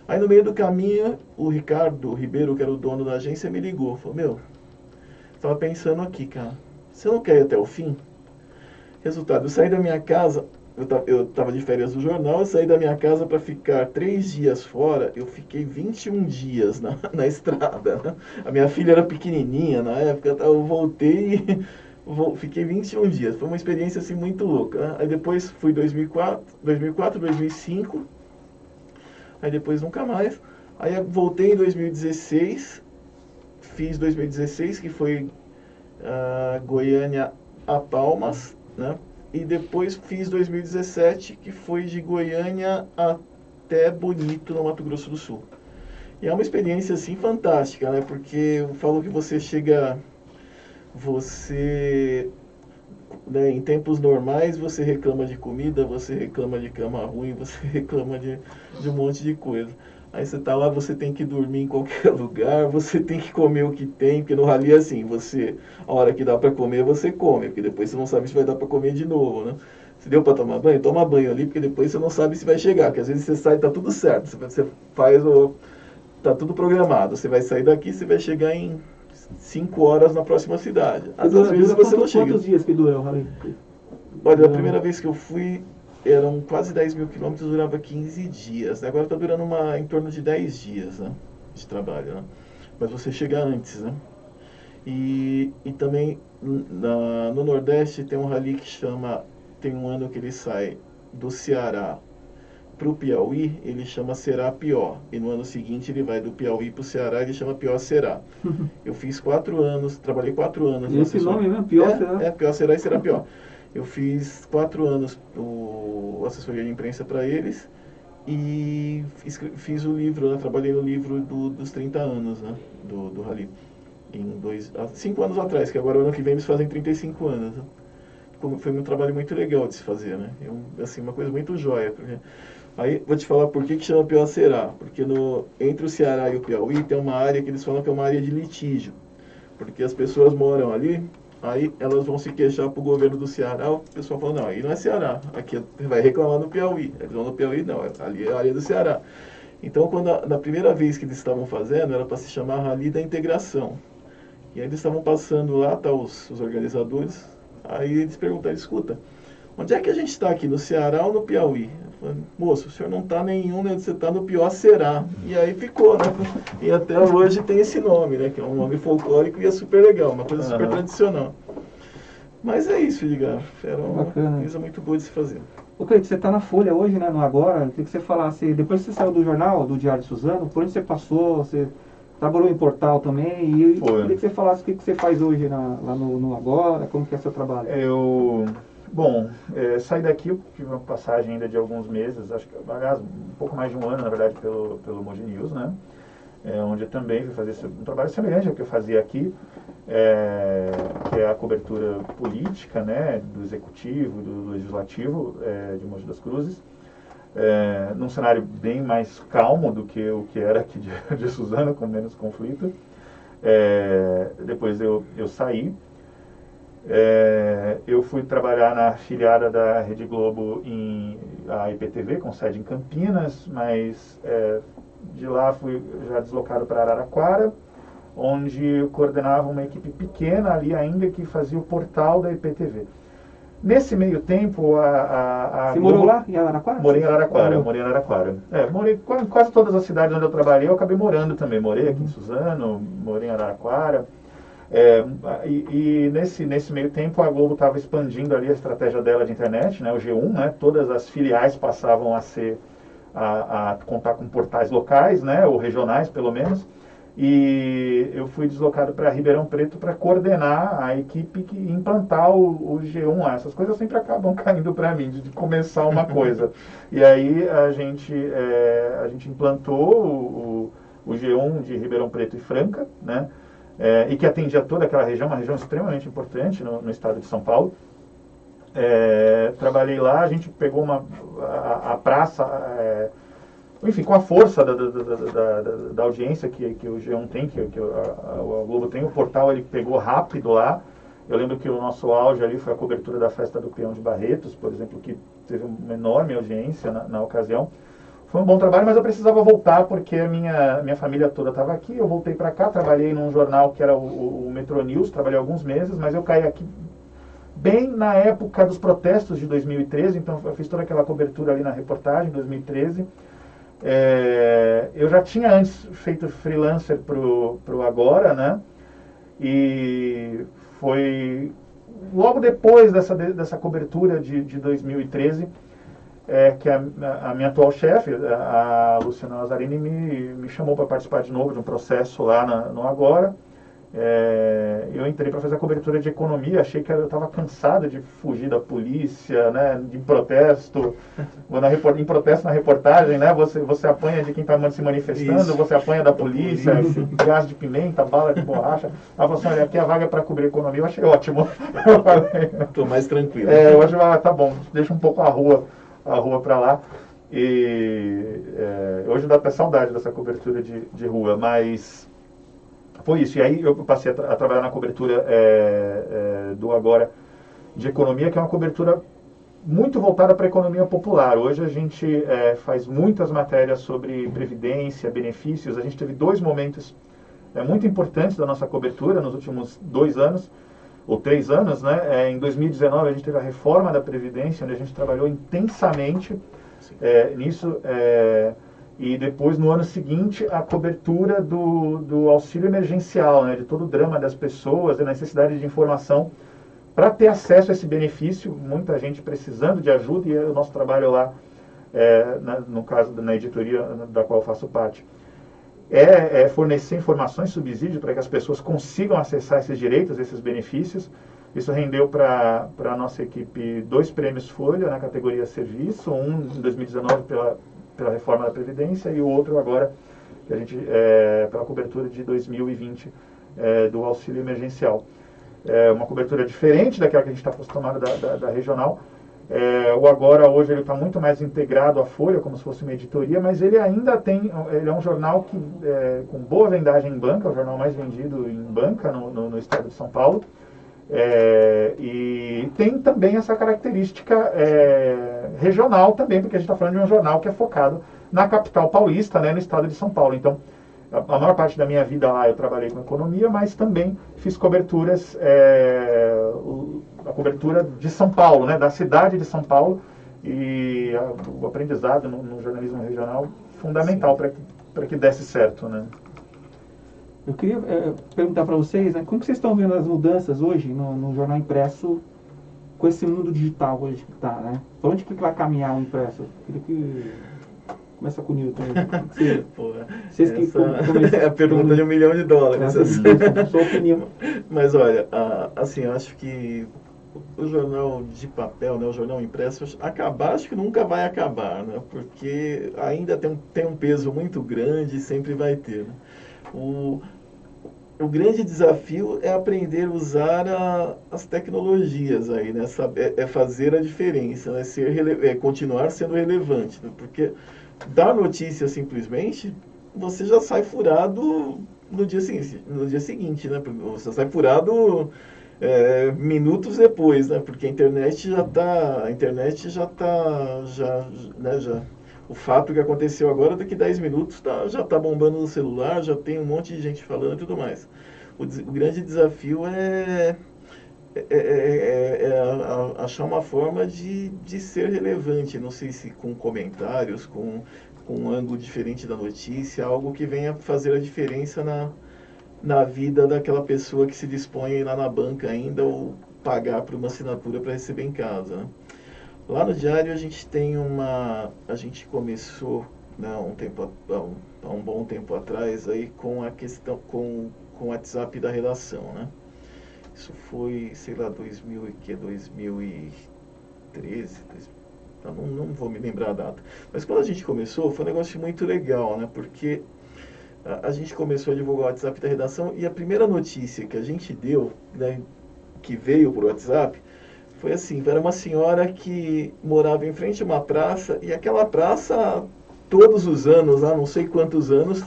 Aí no meio do caminho, o Ricardo Ribeiro, que era o dono da agência, me ligou. Falou, meu, tava pensando aqui, cara, você não quer ir até o fim? Resultado, eu saí da minha casa, eu tava de férias do jornal, eu saí da minha casa para ficar 3 dias fora, eu fiquei 21 dias na estrada, né? A minha filha era pequenininha na época, eu voltei e fiquei 21 dias. Foi uma experiência assim muito louca, né? Aí depois fui 2004, 2005, aí depois nunca mais. Aí eu voltei em 2016, fiz 2016, que foi Goiânia a Palmas, né? E depois fiz 2017, que foi de Goiânia até Bonito, no Mato Grosso do Sul. E é uma experiência, assim, fantástica, né? Porque eu falo que né, em tempos normais, você reclama de comida, você reclama de cama ruim, você reclama de um monte de coisa. Aí você tá lá, você tem que dormir em qualquer lugar, você tem que comer o que tem, porque no rally é assim, a hora que dá para comer, você come, porque depois você não sabe se vai dar para comer de novo, né? Se deu para tomar banho, toma banho ali, porque depois você não sabe se vai chegar, porque às vezes você sai e tá tudo certo, você tá tudo programado, você vai sair daqui, você vai chegar em 5 horas na próxima cidade. Às vezes você não chega. Quantos dias que dura o rally? Olha, a primeira vez que eu fui, eram quase 10 mil quilômetros, durava 15 dias. Agora está durando em torno de 10 dias, né, de trabalho, né? Mas você chega antes, né? E também no Nordeste tem um rally que tem um ano que ele sai do Ceará para o Piauí, ele chama Será Pió. E no ano seguinte ele vai do Piauí para o Ceará, ele chama Pió Será. Eu fiz 4 anos, trabalhei 4 anos. E esse nome mesmo, Pió Será? É, Pió Será e Será Pió. Eu fiz 4 anos assessoria de imprensa para eles e fiz o livro, né? Trabalhei no livro dos 30 anos, né? do Rally. 5 anos atrás, que agora o ano que vem eles fazem 35 anos. Né? Foi um trabalho muito legal de se fazer, né? Assim, uma coisa muito jóia. Porque... Aí, vou te falar por que chama Pió Será. Porque entre o Ceará e o Piauí tem uma área que eles falam que é uma área de litígio. Porque as pessoas moram ali, aí elas vão se queixar para o governo do Ceará, o pessoal fala, não, aí não é Ceará, aqui vai reclamar no Piauí. Eles vão no Piauí, não, ali é a área do Ceará. Então, na primeira vez que eles estavam fazendo, era para se chamar Rally da Integração. E aí eles estavam passando lá, tá, os organizadores, aí eles perguntaram, escuta, onde é que a gente está aqui, no Ceará ou no Piauí? Eu falei, moço, o senhor não está nenhum, né? Você está no Pió Será. E aí ficou, né? E até hoje tem esse nome, né? Que é um nome folclórico e é super legal, uma coisa super tradicional. Mas é isso, Edgar. Era uma coisa muito boa de se fazer. Ô, Cleide, você está na Folha hoje, né? No Agora. Eu queria que você falasse, depois que você saiu do jornal, do Diário de Suzano, por onde você passou? Você trabalhou em portal também. E eu queria que você falasse o que você faz hoje lá no Agora, como que é o seu trabalho. Bom, saí daqui, eu tive uma passagem ainda de alguns meses, acho que, aliás, um pouco mais de um ano, na verdade, pelo Mogi News, né? Onde eu também fui fazer um trabalho semelhante ao que eu fazia aqui, que é a cobertura política, né, do executivo, do legislativo de Mogi das Cruzes. num cenário bem mais calmo do que o que era aqui de Suzano, com menos conflito. Depois eu saí. Eu fui trabalhar na afiliada da Rede Globo, a IPTV, com sede em Campinas, mas de lá fui já deslocado para Araraquara, onde eu coordenava uma equipe pequena ali ainda que fazia o portal da IPTV. Nesse meio tempo, Você morou lá em Araraquara? Morei em Araraquara. Morei em quase todas as cidades onde eu trabalhei, eu acabei morando também. Morei aqui em Suzano, morei em Araraquara. Nesse meio tempo, a Globo estava expandindo ali a estratégia dela de internet, né, o G1, né, todas as filiais passavam a contar com portais locais, né, ou regionais pelo menos. E eu fui deslocado para Ribeirão Preto para coordenar a equipe que implantar o G1. Essas coisas sempre acabam caindo para mim, de começar uma coisa. E aí a gente implantou o G1 de Ribeirão Preto e Franca, né? E que atendia toda aquela região, uma região extremamente importante no estado de São Paulo. Trabalhei lá, a gente pegou a praça... enfim, com a força da audiência que o G1 tem, que a Globo tem, o portal ele pegou rápido lá. Eu lembro que o nosso auge ali foi a cobertura da festa do Peão de Barretos, por exemplo, que teve uma enorme audiência na ocasião. Foi um bom trabalho, mas eu precisava voltar porque a minha família toda estava aqui. Eu voltei para cá, trabalhei num jornal que era o Metro News, trabalhei alguns meses, mas eu caí aqui bem na época dos protestos de 2013, então eu fiz toda aquela cobertura ali na reportagem, 2013. Eu já tinha antes feito freelancer pro Agora, né? E foi logo depois dessa cobertura de 2013 que a minha atual chefe, a Luciana Lazzarini, me chamou para participar de novo de um processo lá no Agora. Eu entrei para fazer a cobertura de economia, achei que eu estava cansado de fugir da polícia, né, de protesto, em protesto na reportagem, né, você apanha de quem está se manifestando, isso. Você apanha da polícia, gás de pimenta, bala de borracha. Ela falou assim, olha, aqui a vaga é para cobrir economia, eu achei ótimo. Estou mais tranquilo. Eu achei, tá bom, deixa um pouco a rua para lá. E hoje dá até saudade dessa cobertura de rua, mas... Foi isso, e aí eu passei a trabalhar na cobertura do Agora de economia, que é uma cobertura muito voltada para a economia popular. Hoje a gente faz muitas matérias sobre previdência, benefícios. A gente teve 2 momentos muito importantes da nossa cobertura nos últimos 2 anos, ou 3 anos, né? Em 2019 a gente teve a reforma da Previdência, onde a gente trabalhou intensamente nisso. E depois, no ano seguinte, a cobertura do auxílio emergencial, né, de todo o drama das pessoas, a necessidade de informação para ter acesso a esse benefício, muita gente precisando de ajuda, e o nosso trabalho lá, no caso na editoria da qual eu faço parte, fornecer informações, subsídio para que as pessoas consigam acessar esses direitos, esses benefícios. Isso rendeu para a nossa equipe 2 prêmios Folha na categoria Serviço, um em 2019 pela reforma da Previdência e o outro agora, que a gente, pela cobertura de 2020 do auxílio emergencial. Uma cobertura diferente daquela que a gente está acostumado da regional. O Agora hoje ele está muito mais integrado à Folha, como se fosse uma editoria, mas ele ainda ele é um jornal que, com boa vendagem em banca, é o jornal mais vendido em banca no estado de São Paulo. E tem também essa característica regional também, porque a gente está falando de um jornal que é focado na capital paulista, né, no estado de São Paulo. Então, a maior parte da minha vida lá eu trabalhei com economia, mas também fiz coberturas, a cobertura de São Paulo, né, da cidade de São Paulo, e o aprendizado no jornalismo regional fundamental para que desse certo, né. Eu queria perguntar para vocês, né, como que vocês estão vendo as mudanças hoje no jornal impresso com esse mundo digital hoje que está, né? Para onde que vai caminhar o impresso? Eu queria que... Começa com o Newton. Essa é a pergunta de $1 milhão. Sua opinião. Mas olha, assim, eu acho que o jornal de papel, né, o jornal impresso, acho que nunca vai acabar, né? Porque ainda tem um peso muito grande e sempre vai ter, né? o grande desafio é aprender a usar as tecnologias aí, né? É fazer a diferença, né? Continuar sendo relevante, né? Porque dar notícia simplesmente, você já sai furado no dia seguinte, né? Você sai furado minutos depois, né? Porque a internet já o fato que aconteceu agora, daqui 10 minutos já está bombando no celular, já tem um monte de gente falando e tudo mais. O grande desafio é achar uma forma de ser relevante, não sei se com comentários, com um ângulo diferente da notícia, algo que venha fazer a diferença na vida daquela pessoa que se dispõe a ir lá na banca ainda ou pagar por uma assinatura para receber em casa, né? Lá no Diário a gente começou, né, há um bom tempo atrás aí com a questão com o WhatsApp da redação, né? Isso foi, sei lá, 2013, não vou me lembrar a data. Mas quando a gente começou, foi um negócio muito legal, né? Porque a gente começou a divulgar o WhatsApp da redação e a primeira notícia que a gente deu, né, que veio por WhatsApp, foi assim, era uma senhora que morava em frente a uma praça, e aquela praça, todos os anos, há não sei quantos anos,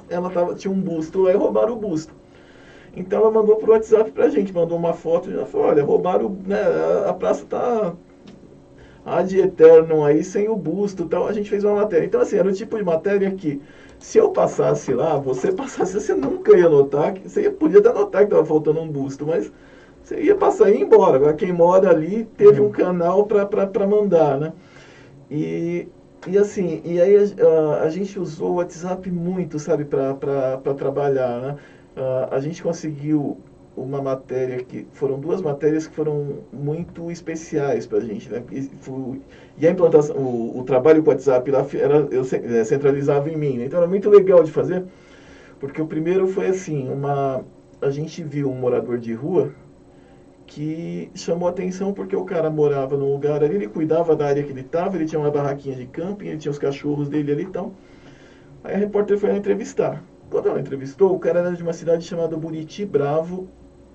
tinha um busto lá e roubaram o busto. Então ela mandou por WhatsApp pra gente, mandou uma foto e ela falou, olha, roubaram, né, a praça tá ad eternum aí, sem o busto e tal. A gente fez uma matéria. Então assim, era o tipo de matéria que, se eu passasse lá, você passasse, você nunca ia notar, você podia até notar que estava faltando um busto, mas você ia passar e ir embora. Agora, quem mora ali teve um canal para mandar, né? E assim, e aí a gente usou o WhatsApp muito, sabe, para trabalhar, né? A gente conseguiu uma matéria foram duas matérias que foram muito especiais para a gente, né? E a implantação, o trabalho com o WhatsApp lá eu centralizava em mim, né? Então era muito legal de fazer, porque o primeiro foi assim, a gente viu um morador de rua que chamou atenção porque o cara morava num lugar ali, ele cuidava da área que ele estava, ele tinha uma barraquinha de camping, ele tinha os cachorros dele ali e tal. Aí a repórter foi lá entrevistar. Quando ela entrevistou, o cara era de uma cidade chamada Buriti Bravo,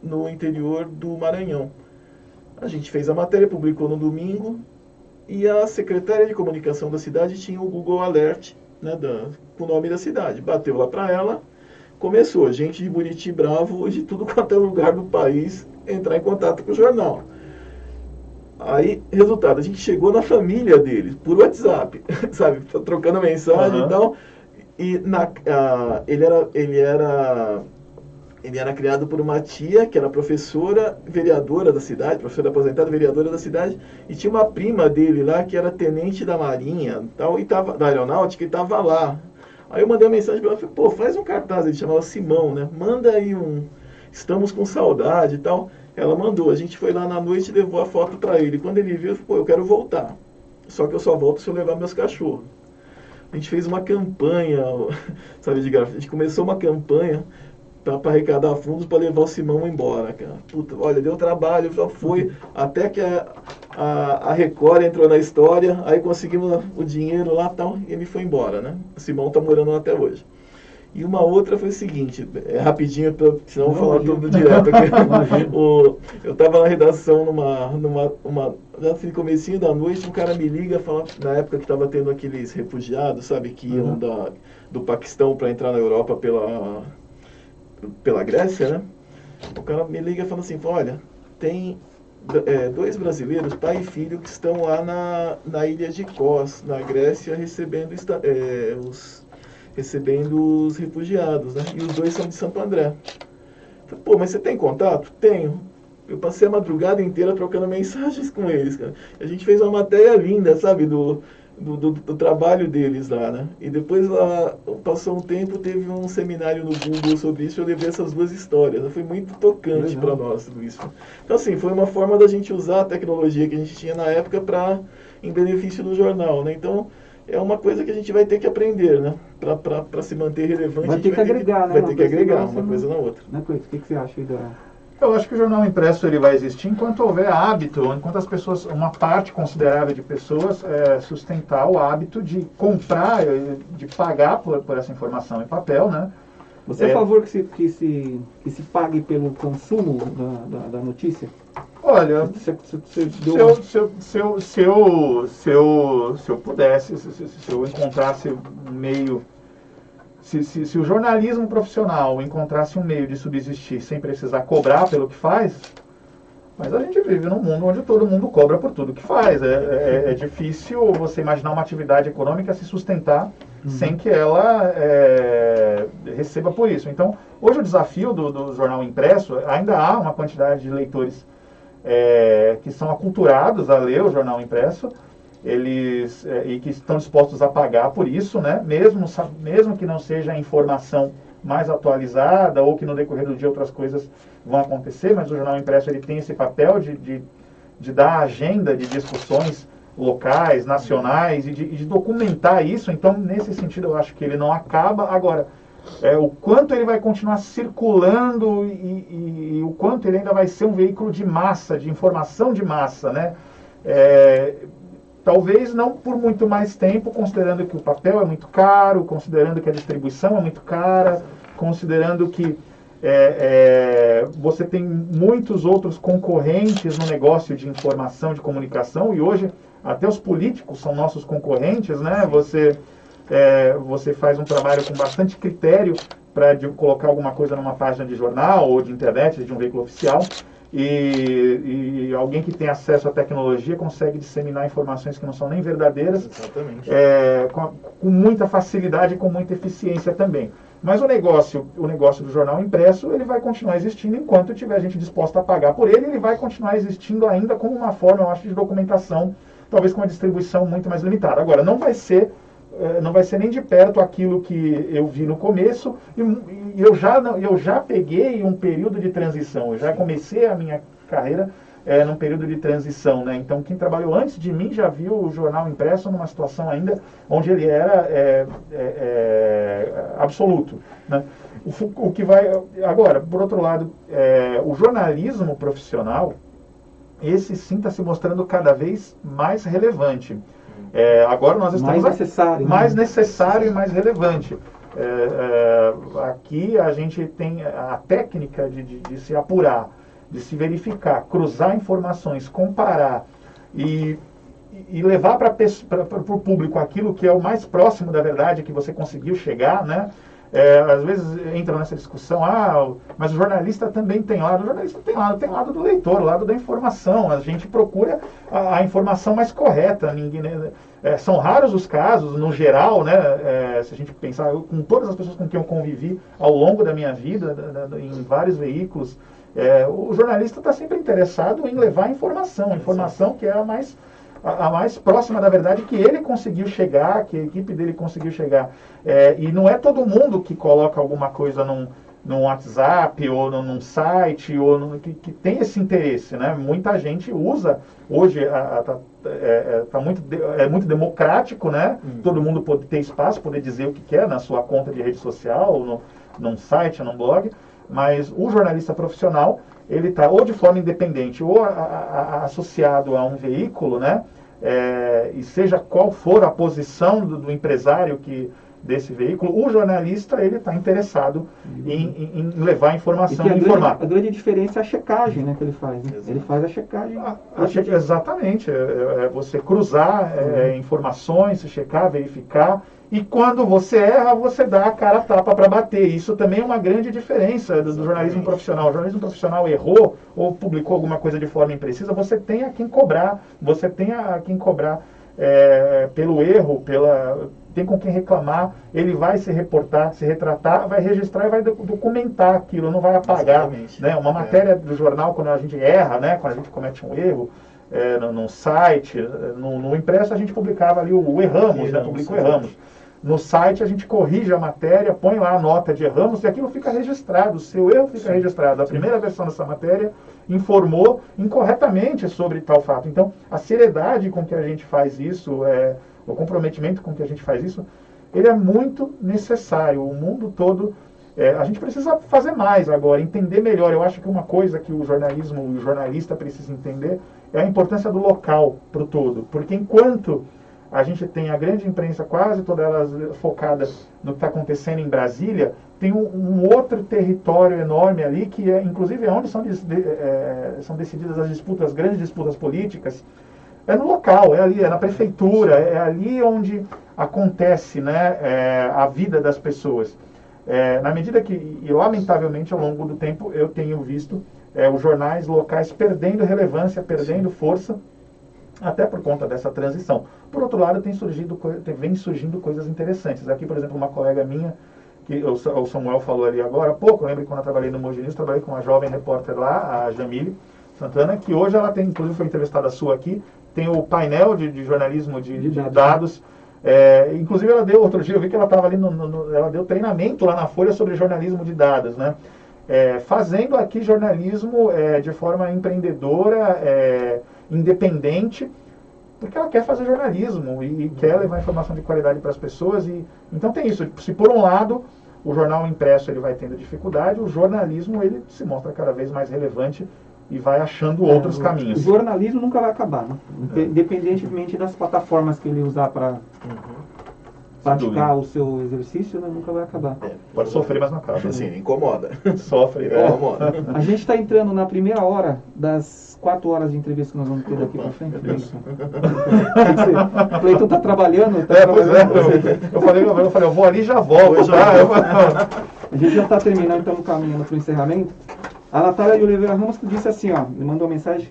no interior do Maranhão. A gente fez a matéria, publicou no domingo, e a secretária de comunicação da cidade tinha o Google Alert, né, com o nome da cidade. Bateu lá para ela, começou gente de Buriti Bravo, de tudo quanto é lugar do país, entrar em contato com o jornal. Aí, resultado, a gente chegou na família dele, por WhatsApp, sabe, trocando mensagem e tal. E ele era criado por uma tia, que era professora, vereadora da cidade, professora aposentada, vereadora da cidade, e tinha uma prima dele lá, que era tenente da Marinha, tal, da Aeronáutica, e estava lá. Aí eu mandei uma mensagem para ela, falei, pô, faz um cartaz, ele chamava Simão, né? Manda aí estamos com saudade e tal. Ela mandou, a gente foi lá na noite e levou a foto para ele. Quando ele viu, ele falou, pô, eu quero voltar. Só que eu só volto se eu levar meus cachorros. A gente fez uma campanha, sabe, Edgar? A gente começou uma campanha para arrecadar fundos para levar o Simão embora, cara. Puta, olha, deu trabalho, já foi, até que a Record entrou na história, aí conseguimos o dinheiro lá e tal, e ele foi embora, né? O Simão tá morando lá até hoje. E uma outra foi o seguinte, rapidinho, senão eu vou falar tudo direto aqui. Eu estava na redação no comecinho da noite, um cara me liga, fala, na época que estava tendo aqueles refugiados, sabe, que iam do Paquistão para entrar na Europa pela Grécia, né? O cara me liga e fala assim, olha, tem dois brasileiros, pai e filho, que estão lá na ilha de Kos, na Grécia, recebendo os refugiados, né? E os dois são de Santo André. Falei, pô, mas você tem contato? Tenho. Eu passei a madrugada inteira trocando mensagens com eles, cara. A gente fez uma matéria linda, sabe, do trabalho deles lá, né? E depois, passou um tempo, teve um seminário no Google sobre isso, eu levei essas duas histórias. Foi muito tocante para nós tudo isso. Então, assim, foi uma forma da gente usar a tecnologia que a gente tinha na época em benefício do jornal, né? Então, é uma coisa que a gente vai ter que aprender, né? Para se manter relevante. Vai ter que agregar, né? Vai ter que agregar uma coisa na outra. Né, Cleiton? O que você acha aí Eu acho que o jornal impresso ele vai existir enquanto houver hábito, enquanto as pessoas, uma parte considerável de pessoas, sustentar o hábito de comprar, de pagar por essa informação em papel, né? Você é a favor que se pague pelo consumo da notícia? Olha, se eu pudesse, se eu encontrasse um meio, se o jornalismo profissional encontrasse um meio de subsistir sem precisar cobrar pelo que faz, mas a gente vive num mundo onde todo mundo cobra por tudo que faz. É difícil você imaginar uma atividade econômica se sustentar sem que ela receba por isso. Então, hoje o desafio do jornal impresso, ainda há uma quantidade de leitores que são aculturados a ler o jornal impresso, e que estão dispostos a pagar por isso, né? Mesmo que não seja a informação mais atualizada ou que no decorrer do dia outras coisas vão acontecer, mas o jornal impresso ele tem esse papel de dar agenda de discussões locais, nacionais e de documentar isso. Então, nesse sentido, eu acho que ele não acaba. Agora, o quanto ele vai continuar circulando e o quanto ele ainda vai ser um veículo de massa, de informação de massa, né? Talvez não por muito mais tempo, considerando que o papel é muito caro, considerando que a distribuição é muito cara, considerando que você tem muitos outros concorrentes no negócio de informação, de comunicação, e hoje até os políticos são nossos concorrentes, né? Você faz um trabalho com bastante critério para colocar alguma coisa numa página de jornal ou de internet, de um veículo oficial, e alguém que tem acesso à tecnologia consegue disseminar informações que não são nem verdadeiras, com muita facilidade e com muita eficiência também. Mas o negócio do jornal impresso, ele vai continuar existindo enquanto tiver gente disposta a pagar por ele vai continuar existindo ainda como uma forma, eu acho, de documentação, talvez com uma distribuição muito mais limitada. Agora, não vai ser nem de perto aquilo que eu vi no começo, e eu já peguei um período de transição, eu já comecei a minha carreira num período de transição, né? Então, quem trabalhou antes de mim já viu o jornal impresso numa situação ainda onde ele era absoluto, né? O que vai... Agora, por outro lado, o jornalismo profissional, esse sim está se mostrando cada vez mais relevante. Agora nós estamos mais necessário e mais relevante. Aqui a gente tem a técnica de se apurar, de se verificar, cruzar informações, comparar e levar para o público aquilo que é o mais próximo da verdade que você conseguiu chegar, né? Às vezes entra nessa discussão, mas o jornalista também tem lado. O jornalista tem lado do leitor, o lado da informação. A gente procura a informação mais correta. São raros os casos, no geral, né? Se a gente pensar, com todas as pessoas com quem eu convivi ao longo da minha vida, em vários veículos, o jornalista está sempre interessado em levar informação que é a mais próxima da verdade que ele conseguiu chegar, que a equipe dele conseguiu chegar. E não é todo mundo que coloca alguma coisa num WhatsApp ou num site que tem esse interesse, né? Muita gente usa, hoje é muito democrático, né? Todo mundo pode ter espaço, poder dizer o que quer na sua conta de rede social, ou num site, num blog, mas o jornalista profissional, ele está ou de forma independente ou associado a um veículo, né? E seja qual for a posição do empresário desse veículo, o jornalista ele está interessado em levar informação e informar. A grande diferença é a checagem, né, que ele faz. Né? Ele faz a checagem. Exatamente. Você cruzar informações, checar, verificar. E quando você erra, você dá a cara a tapa para bater. Isso também é uma grande diferença do jornalismo profissional. O jornalismo profissional errou ou publicou alguma coisa de forma imprecisa, você tem a quem cobrar. Você tem a quem cobrar pelo erro, tem com quem reclamar. Ele vai se reportar, se retratar, vai registrar e vai documentar aquilo, não vai apagar. Né? Uma matéria do jornal, quando a gente erra, né? Quando a gente comete um erro, no site, no impresso a gente publicava ali o erramos, né? Publica o erramos. No site a gente corrige a matéria, põe lá a nota de erramos e aquilo fica registrado, o seu erro fica registrado. A primeira versão dessa matéria informou incorretamente sobre tal fato. Então, a seriedade com que a gente faz isso, o comprometimento com que a gente faz isso, ele é muito necessário. O mundo todo, a gente precisa fazer mais agora, entender melhor. Eu acho que uma coisa que o jornalista precisa entender é a importância do local para o todo. Porque enquanto a gente tem a grande imprensa, quase toda ela focada no que está acontecendo em Brasília, tem um outro território enorme ali, que é, inclusive, é onde são decididas as grandes disputas políticas, é no local, é ali, é na prefeitura, é ali onde acontece, né, a vida das pessoas. Na medida que, e lamentavelmente ao longo do tempo, eu tenho visto os jornais locais perdendo relevância, perdendo força, até por conta dessa transição. Por outro lado, vem surgindo coisas interessantes. Aqui, por exemplo, uma colega minha, que o Samuel falou ali agora há pouco, eu lembro que quando eu trabalhei no Mogi News, trabalhei com uma jovem repórter lá, a Jamile Santana, que hoje ela tem, inclusive foi entrevistada sua aqui, tem o painel de jornalismo de dados. Inclusive ela deu, outro dia eu vi que ela estava ali, ela deu treinamento lá na Folha sobre jornalismo de dados, né? Fazendo aqui jornalismo de forma empreendedora, independente, porque ela quer fazer jornalismo e quer levar informação de qualidade para as pessoas. Então tem isso, se por um lado o jornal impresso ele vai tendo dificuldade, o jornalismo ele se mostra cada vez mais relevante e vai achando outros caminhos. O jornalismo nunca vai acabar, né? Independentemente das plataformas que ele usar para praticar o seu exercício, né? Nunca vai acabar. Pode sofrer, mas não acaba. Assim, incomoda. Sofre. Incomoda. A gente está entrando na primeira hora das 4 horas de entrevista que nós vamos ter daqui para frente. O Cleiton está trabalhando. Eu falei, eu vou ali e já volto. A gente já está terminando, estamos caminhando para o encerramento. A Natália de Oliveira Ramos disse assim, ó, me mandou uma mensagem.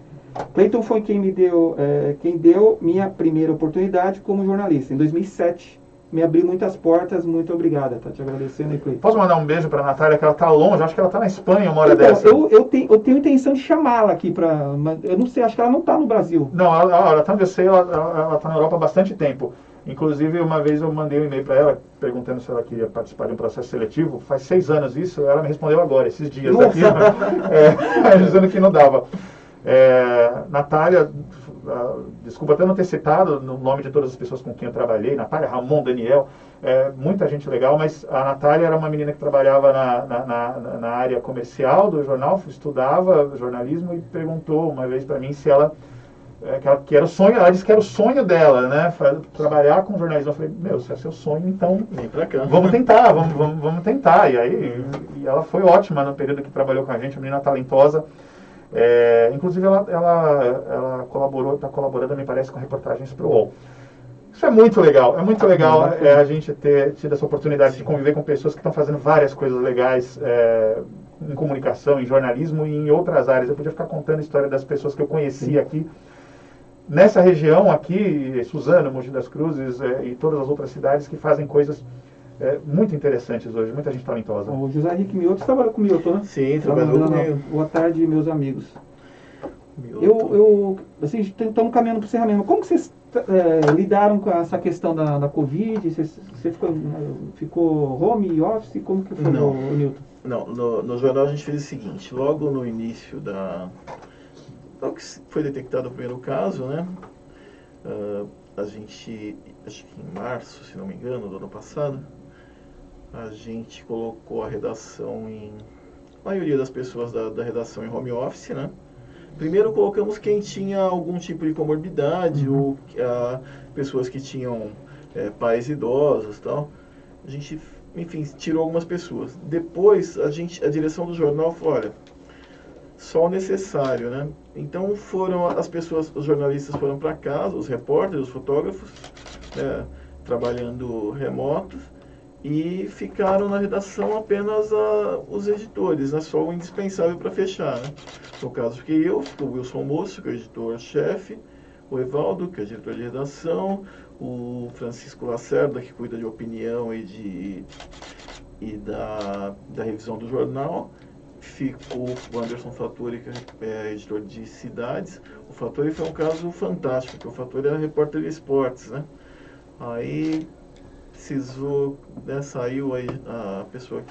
Cleiton foi quem deu minha primeira oportunidade como jornalista. Em 2007, me abriu muitas portas. Muito obrigada. Tá te agradecendo aí, Cleiton. Posso mandar um beijo para a Natália, que ela está longe. Acho que ela está na Espanha uma hora então, dessa. Eu tenho intenção de chamá-la aqui para... Eu não sei, acho que ela não está no Brasil. Não, ela tá onde eu sei, ela está na Europa há bastante tempo. Inclusive, uma vez eu mandei um e-mail para ela, perguntando se ela queria participar de um processo seletivo. Faz 6 anos isso, ela me respondeu agora, esses dias aqui, dizendo que não dava. Natália, desculpa até não ter citado no nome de todas as pessoas com quem eu trabalhei, Natália, Ramon, Daniel, muita gente legal, mas a Natália era uma menina que trabalhava na área comercial do jornal, estudava jornalismo e perguntou uma vez para mim se ela... que era o sonho, ela disse que era o sonho dela, né? Trabalhar com jornalismo. Eu falei, se é seu sonho, então vem pra cá. Vamos tentar, vamos tentar. E aí ela foi ótima no período que trabalhou com a gente, uma menina talentosa. Inclusive ela está colaborando, me parece, com reportagens para o UOL. Isso é muito legal a gente ter tido essa oportunidade de conviver com pessoas que estão fazendo várias coisas legais em comunicação, em jornalismo e em outras áreas. Eu podia ficar contando a história das pessoas que eu conheci aqui. Nessa região aqui, Suzano, Mogi das Cruzes e todas as outras cidades que fazem coisas muito interessantes hoje, muita gente talentosa. O José Henrique Mioto trabalhou com o Mioto, né? Sim, trabalhou comigo. Boa tarde, meus amigos. Eu assim, estamos caminhando para o encerramento. Como que vocês lidaram com essa questão da Covid? Você ficou home office? Como que foi, o Newton? Não, no jornal a gente fez o seguinte, logo no início logo que foi detectado o primeiro caso, né? A gente, acho que em março, se não me engano, do ano passado, a gente colocou a redação a maioria das pessoas da redação em home office, né? Primeiro colocamos quem tinha algum tipo de comorbidade, ou pessoas que tinham pais idosos e tal. A gente, enfim, tirou algumas pessoas. Depois, a direção do jornal falou, olha, só o necessário, né? Então as pessoas, os jornalistas foram para casa, os repórteres, os fotógrafos, trabalhando remotos, e ficaram na redação apenas os editores, né? Só o indispensável para fechar, né? No caso fiquei eu, o Wilson Moço, que é o editor-chefe, o Evaldo, que é diretor de redação, o Francisco Lacerda, que cuida de opinião e da revisão do jornal. Ficou o Anderson Fattori, que é editor de cidades. O Fattori foi um caso fantástico, porque o Fattori era repórter de esportes, né? Aí precisou, né, saiu a pessoa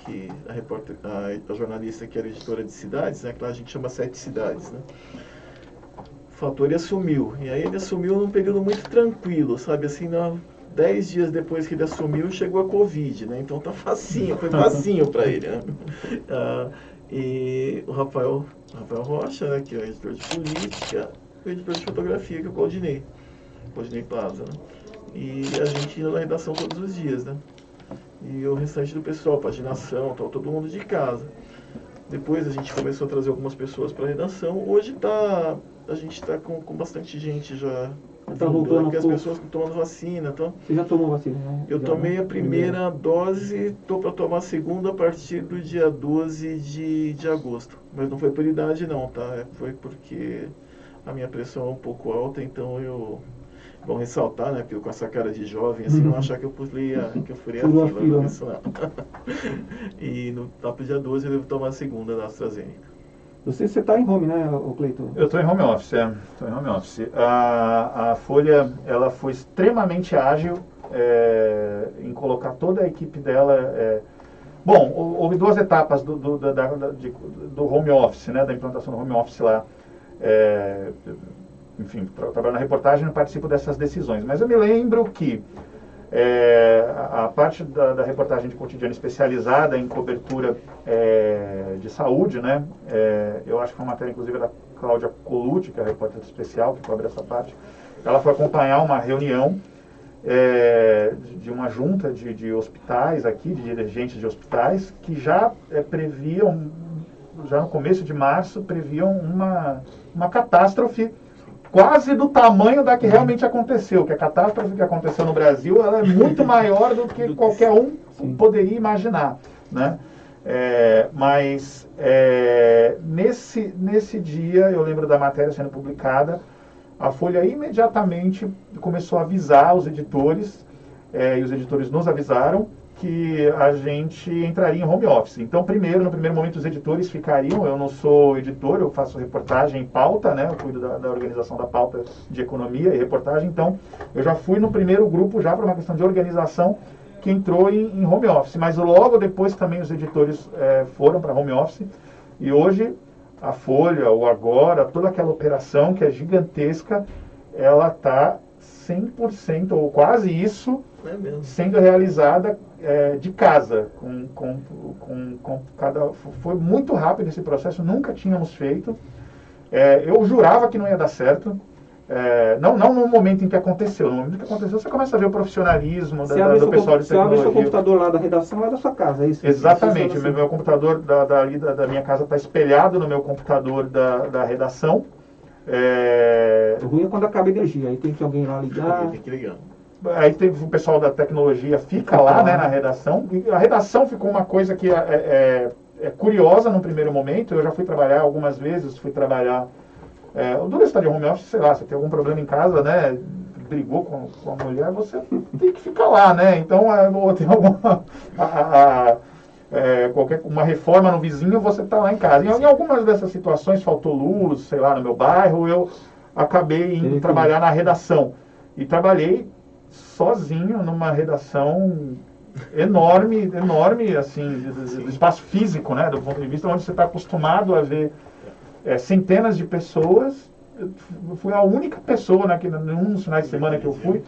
a jornalista que era editora de cidades, né, que lá a gente chama 7 cidades, né? O Fattori assumiu, e aí ele assumiu num período muito tranquilo, sabe, assim, 10 dias depois que ele assumiu, chegou a Covid, né? Então tá facinho, foi facinho para ele, né? E o Rafael Rocha, né, que é o editor de política, e o editor de fotografia, que é o Claudinei Plaza, né? E a gente indo na redação todos os dias, né? e o restante do pessoal, paginação, tal, todo mundo de casa. Depois a gente começou a trazer algumas pessoas para a redação. Hoje a gente está com bastante gente já. Tá voltando porque as pessoas estão tomando vacina. Então, você já tomou vacina, né? eu tomei a primeira dose, estou para tomar a segunda a partir do dia 12 de agosto. Mas não foi por idade não, tá? Foi porque a minha pressão é um pouco alta, então vão ressaltar, né? Porque eu com essa cara de jovem, assim, não achar que eu furei a fila. Não, isso não. E lá pro dia 12 eu devo tomar a segunda da AstraZeneca. Você está em home, né, Cleiton? Eu estou em home office, estou em home office. A Folha, ela foi extremamente ágil em colocar toda a equipe dela. Bom, houve duas etapas do home office, né, da implantação do home office lá. Enfim, trabalho na reportagem, não participo dessas decisões, mas eu me lembro que a parte da reportagem de cotidiano especializada em cobertura de saúde, né? Eu acho que foi uma matéria, inclusive, da Cláudia Colucci, que é a repórter especial que cobre essa parte. Ela foi acompanhar uma reunião de uma junta de hospitais aqui, de dirigentes de hospitais, que já previam, já no começo de março, previam uma catástrofe quase do tamanho da que realmente aconteceu, que a catástrofe que aconteceu no Brasil, ela é muito maior do que qualquer um poderia imaginar, né? Mas nesse dia, eu lembro da matéria sendo publicada, a Folha imediatamente começou a avisar os editores, e os editores nos avisaram que a gente entraria em home office. Então, no primeiro momento, os editores ficariam. Eu não sou editor, eu faço reportagem em pauta, né? Eu cuido da organização da pauta de economia e reportagem. Então, eu já fui no primeiro grupo, já por uma questão de organização, que entrou em home office. Mas logo depois também os editores foram para home office. E hoje, a Folha, o Agora, toda aquela operação que é gigantesca, ela está 100%, ou quase isso, sendo realizada de casa, foi muito rápido esse processo, nunca tínhamos feito. Eu jurava que não ia dar certo, não no momento em que aconteceu. No momento que aconteceu, você começa a ver o profissionalismo do pessoal de tecnologia. Você abre o seu computador lá da redação, lá da sua casa, é isso? Exatamente, meu computador da minha casa está espelhado no meu computador da redação. O ruim é quando acaba a energia, aí tem que alguém lá ligar. Tem que ligar. Aí teve o pessoal da tecnologia fica lá, né, na redação. E a redação ficou uma coisa que é curiosa no primeiro momento. Eu já fui trabalhar algumas vezes, o duro estar de home office, sei lá, você tem algum problema em casa, né, brigou com a mulher, você tem que ficar lá, né. Então, tem alguma... uma reforma no vizinho, você está lá em casa. Em algumas dessas situações, faltou luz, sei lá, no meu bairro, eu acabei indo trabalhar na redação. E trabalhei sozinho numa redação enorme, assim, do espaço físico, né, do ponto de vista onde você está acostumado a ver centenas de pessoas. Eu fui a única pessoa, num dos finais de semana que eu fui,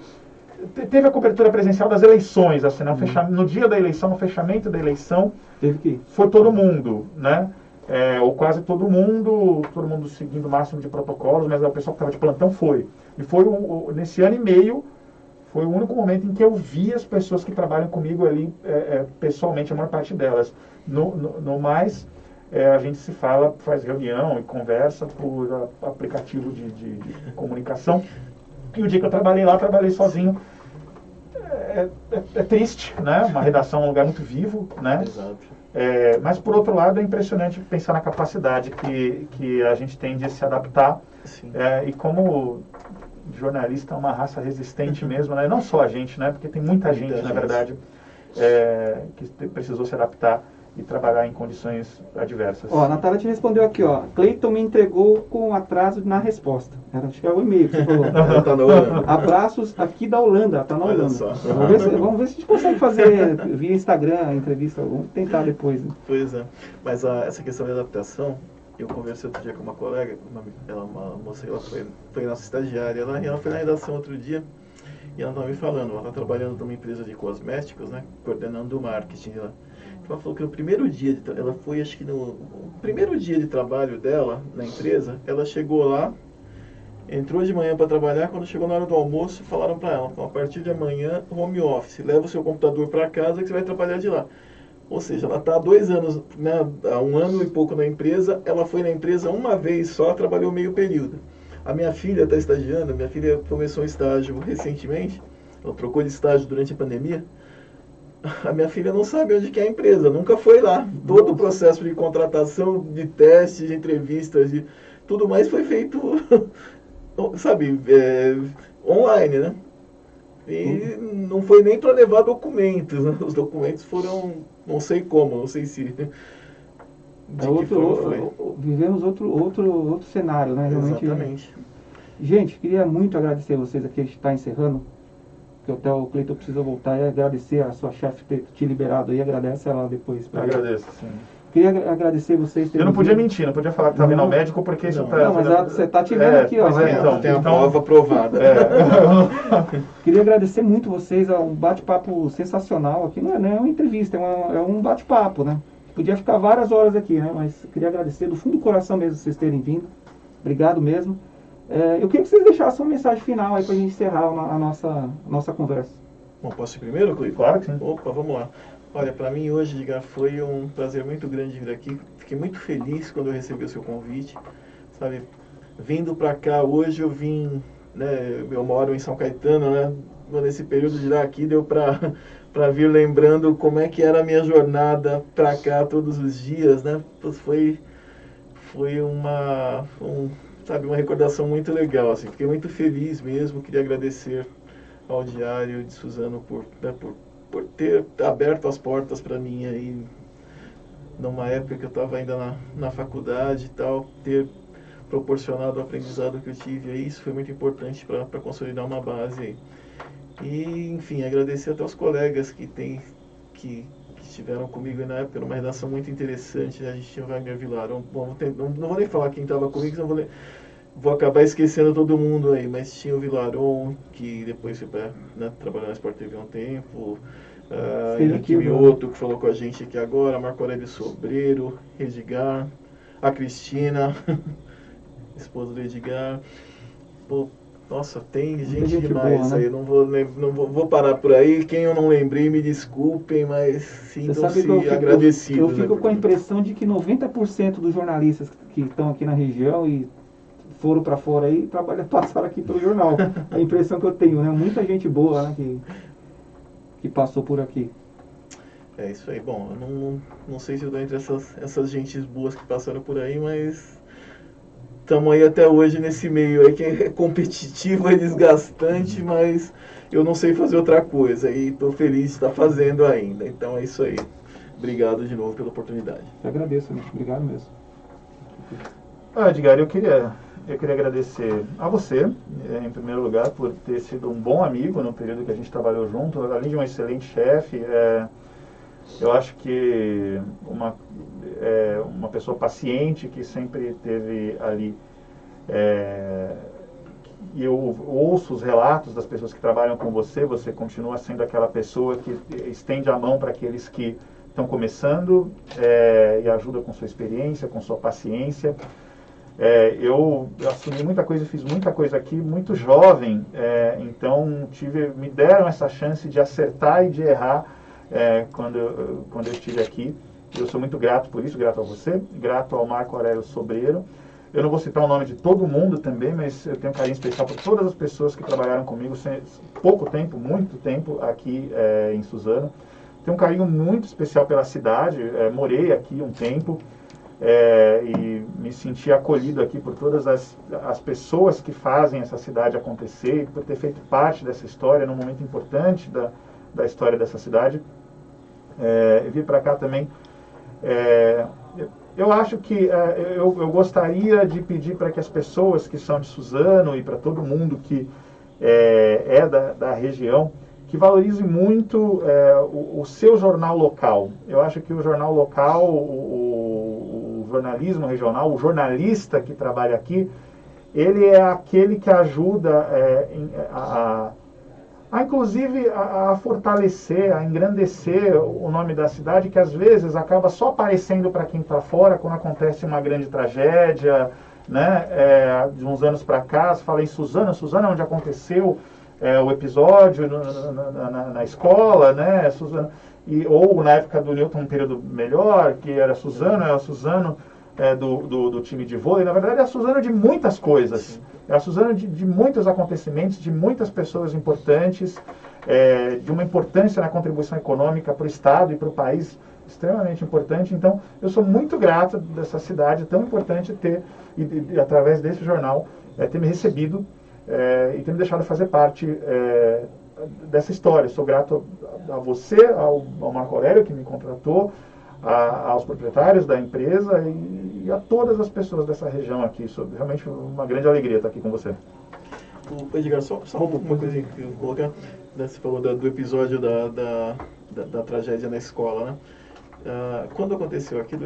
teve a cobertura presencial das eleições, assim, no dia da eleição, no fechamento da eleição, foi todo mundo, né? Ou quase todo mundo seguindo o máximo de protocolos, mas o pessoal que estava de plantão foi. E foi nesse ano e meio, foi o único momento em que eu vi as pessoas que trabalham comigo ali pessoalmente, a maior parte delas. No mais, a gente se fala, faz reunião e conversa por aplicativo de comunicação. E o dia que eu trabalhei lá, trabalhei sozinho. É triste, né? Uma redação é um lugar muito vivo, né? Exato. Mas, por outro lado, é impressionante pensar na capacidade que a gente tem de se adaptar. E como jornalista é uma raça resistente mesmo, né? Não só a gente, né? Porque tem muita gente, na verdade, que precisou se adaptar e trabalhar em condições adversas. A Natália te respondeu aqui, Cleiton me entregou com atraso na resposta. Acho que é o e-mail que você falou. Tá na Holanda. Abraços aqui da Holanda, tá na Holanda. Vamos ver se a gente consegue fazer via Instagram a entrevista, vamos tentar depois. Né? Pois é, mas essa questão de adaptação, eu conversei outro dia com uma colega, uma moça, ela foi nossa estagiária, ela foi na redação outro dia, e ela estava me falando, ela está trabalhando numa empresa de cosméticos, né, coordenando o marketing lá. Ela falou que no primeiro dia, ela foi, acho que no primeiro dia de trabalho dela na empresa, ela chegou lá Entrou de manhã para trabalhar, quando chegou na hora do almoço, falaram para ela, então, a partir de amanhã, home office, leva o seu computador para casa que você vai trabalhar de lá. Ou seja, ela está há 2 anos, né, há 1 ano e pouco na empresa, ela foi na empresa uma vez só, trabalhou meio período. A minha filha está estagiando, minha filha começou um estágio recentemente, ela trocou de estágio durante a pandemia. A minha filha não sabe onde que é a empresa, nunca foi lá. Todo o processo de contratação, de testes, de entrevistas, de tudo mais foi feito, sabe, online, né? E não foi nem para levar documentos, né? Os documentos foram, não sei como, não sei se... Vivemos outro cenário, né? Realmente, exatamente. Gente, queria muito agradecer vocês aqui, a gente está encerrando, que até o Cleiton precisa voltar e agradecer a sua chefe ter te liberado aí, agradece ela depois. Agradeço, sim. Queria agradecer vocês. Eu não podia mentir, não podia falar que estava indo ao médico, porque isso está... Não, mas você está te vendo aqui, ó. Então, tem a prova aprovada. Queria agradecer muito vocês, é um bate-papo sensacional aqui, não é uma entrevista, é um bate-papo, né? Podia ficar várias horas aqui, né? Mas queria agradecer do fundo do coração mesmo vocês terem vindo. Obrigado mesmo. Eu queria que vocês deixassem uma mensagem final aí para a gente encerrar a nossa conversa. Bom, posso ir primeiro, Cleiton? Claro que sim. Opa, vamos lá. Olha, para mim hoje, Edgar, foi um prazer muito grande vir aqui. Fiquei muito feliz quando eu recebi o seu convite, sabe? Vindo para cá hoje, eu vim, né? Eu moro em São Caetano, né? Nesse período de lá aqui deu para vir lembrando como é que era a minha jornada para cá todos os dias, né? Foi sabe, uma recordação muito legal, assim. Fiquei muito feliz mesmo. Queria agradecer ao Diário de Suzano por ter aberto as portas para mim aí, numa época que eu estava ainda na faculdade e tal, ter proporcionado o aprendizado que eu tive aí, isso foi muito importante para consolidar uma base aí. E, enfim, agradecer até os colegas que estiveram comigo aí na época, era uma redação muito interessante, né? A gente tinha o Wagner Vilarão, bom, não vou nem falar quem estava comigo, senão vou acabar esquecendo todo mundo aí, mas tinha o Vilaron, que depois foi para, né, trabalhar na Sport TV há um tempo, Henrique Mioto, que falou com a gente aqui agora, Marco Aurélio Sobreiro, Edgar, a Cristina, esposa do Edgar. Pô, nossa, tem gente demais boa, né? Aí, não vou parar por aí. Quem eu não lembrei, me desculpem, mas sintam-se agradecidos. Eu fico com a impressão de que 90% dos jornalistas que estão aqui na região e foram para fora aí, passaram aqui pelo jornal. A impressão que eu tenho, né? Muita gente boa, né, que passou por aqui. É isso aí. Bom, eu não sei se eu estou entre essas gentes boas que passaram por aí, mas estamos aí até hoje nesse meio aí que é competitivo, é desgastante, mas eu não sei fazer outra coisa e estou feliz de estar fazendo ainda. Então é isso aí. Obrigado de novo pela oportunidade. Eu agradeço, amigo. Obrigado mesmo. Edgar, eu queria agradecer a você, em primeiro lugar, por ter sido um bom amigo no período que a gente trabalhou junto, além de um excelente chefe. Eu acho que uma pessoa paciente que sempre esteve ali. E eu ouço os relatos das pessoas que trabalham com você, você continua sendo aquela pessoa que estende a mão para aqueles que estão começando e ajuda com sua experiência, com sua paciência. Eu assumi muita coisa, fiz muita coisa aqui muito jovem, então me deram essa chance de acertar e de errar quando eu estive aqui. Eu sou muito grato por isso, grato a você, grato ao Marco Aurélio Sobreiro. Eu não vou citar o nome de todo mundo também, mas eu tenho um carinho especial por todas as pessoas que trabalharam comigo pouco tempo, muito tempo aqui em Suzano. Tenho um carinho muito especial pela cidade, morei aqui um tempo. E me senti acolhido aqui por todas as pessoas que fazem essa cidade acontecer e por ter feito parte dessa história num momento importante da história dessa cidade. Vir para cá também. Eu acho que eu gostaria de pedir para que as pessoas que são de Suzano e para todo mundo que da região, que valorize muito o seu jornal local. Eu acho que o jornal local, o jornalismo regional, o jornalista que trabalha aqui, ele é aquele que ajuda inclusive a fortalecer, a engrandecer o nome da cidade, que às vezes acaba só aparecendo para quem está fora quando acontece uma grande tragédia, né? De uns anos para cá, se fala em Suzano, onde aconteceu o episódio na escola, né? Suzano, ou na época do Newton, um período melhor, que era Suzano, é a Suzano do time de vôlei. Na verdade, é a Suzano de muitas coisas. É a Suzano de muitos acontecimentos, de muitas pessoas importantes, de uma importância na contribuição econômica para o Estado e para o país extremamente importante. Então, eu sou muito grato dessa cidade tão importante ter, e através desse jornal, ter me recebido e ter me deixado fazer parte dessa história. Sou grato a você, ao Marco Aurélio, que me contratou, aos proprietários da empresa e a todas as pessoas dessa região aqui. Realmente uma grande alegria estar aqui com você. Edgar, só uma coisa que eu vou colocar. Você falou do episódio da tragédia na escola, né? Quando aconteceu aquilo,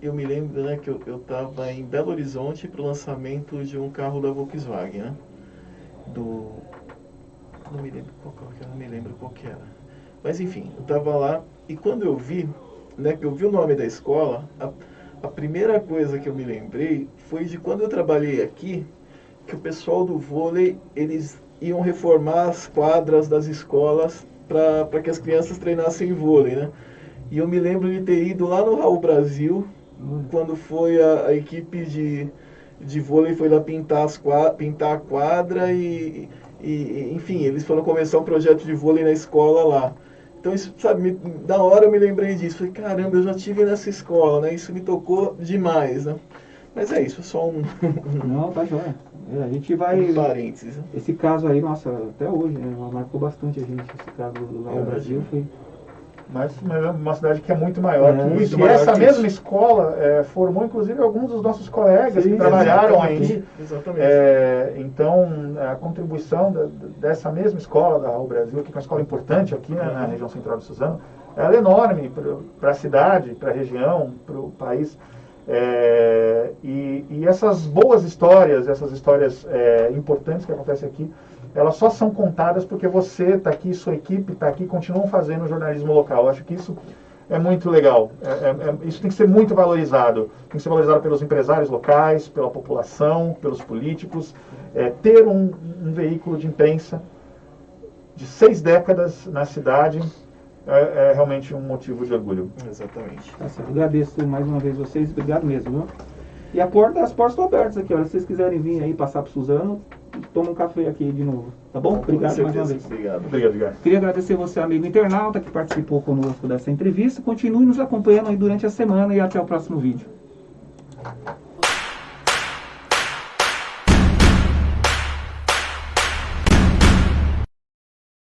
eu me lembro, né, que eu estava em Belo Horizonte para o lançamento de um carro da Volkswagen, né? Não me lembro qual que era. Mas enfim, eu estava lá e quando eu vi, né, que eu vi o nome da escola, a primeira coisa que eu me lembrei foi de quando eu trabalhei aqui, que o pessoal do vôlei, eles iam reformar as quadras das escolas para que as crianças treinassem vôlei, né? E eu me lembro de ter ido lá no Raul Brasil, quando foi a equipe de vôlei foi lá pintar a quadra e enfim, eles foram começar um projeto de vôlei na escola lá. Então, isso, sabe, da hora eu me lembrei disso. Falei, caramba, eu já estive nessa escola, né? Isso me tocou demais, né? Mas é isso, só um... Não, tá joia. A gente vai... Um parênteses. Né? Esse caso aí, nossa, até hoje, né? Marcou bastante a gente. Esse caso do Raul Brasil foi... Mas é uma cidade que é muito maior que isso. E maior essa que mesma isso. escola formou, inclusive, alguns dos nossos colegas Sim, que trabalharam exatamente, aqui. Exatamente. Então, a contribuição dessa mesma escola, da Raul Brasil, que é uma escola importante aqui, né, na região central de Suzano, ela é enorme para a cidade, para a região, para o país. E essas boas histórias, essas histórias importantes que acontecem aqui, elas só são contadas porque você está aqui, sua equipe está aqui, continuam fazendo jornalismo local. Eu acho que isso é muito legal. Isso tem que ser muito valorizado. Tem que ser valorizado pelos empresários locais, pela população, pelos políticos. Ter um veículo de imprensa de 6 décadas na cidade é realmente um motivo de orgulho. Exatamente. Tá certo. Agradeço mais uma vez vocês. Obrigado mesmo, viu? E as portas estão abertas aqui, olha. Se vocês quiserem vir aí passar para Suzano, toma um café aqui de novo, tá bom? Obrigado mais uma vez. Obrigado. Obrigado, Edgar. Queria agradecer você, amigo internauta, que participou conosco dessa entrevista. Continue nos acompanhando aí durante a semana e até o próximo vídeo.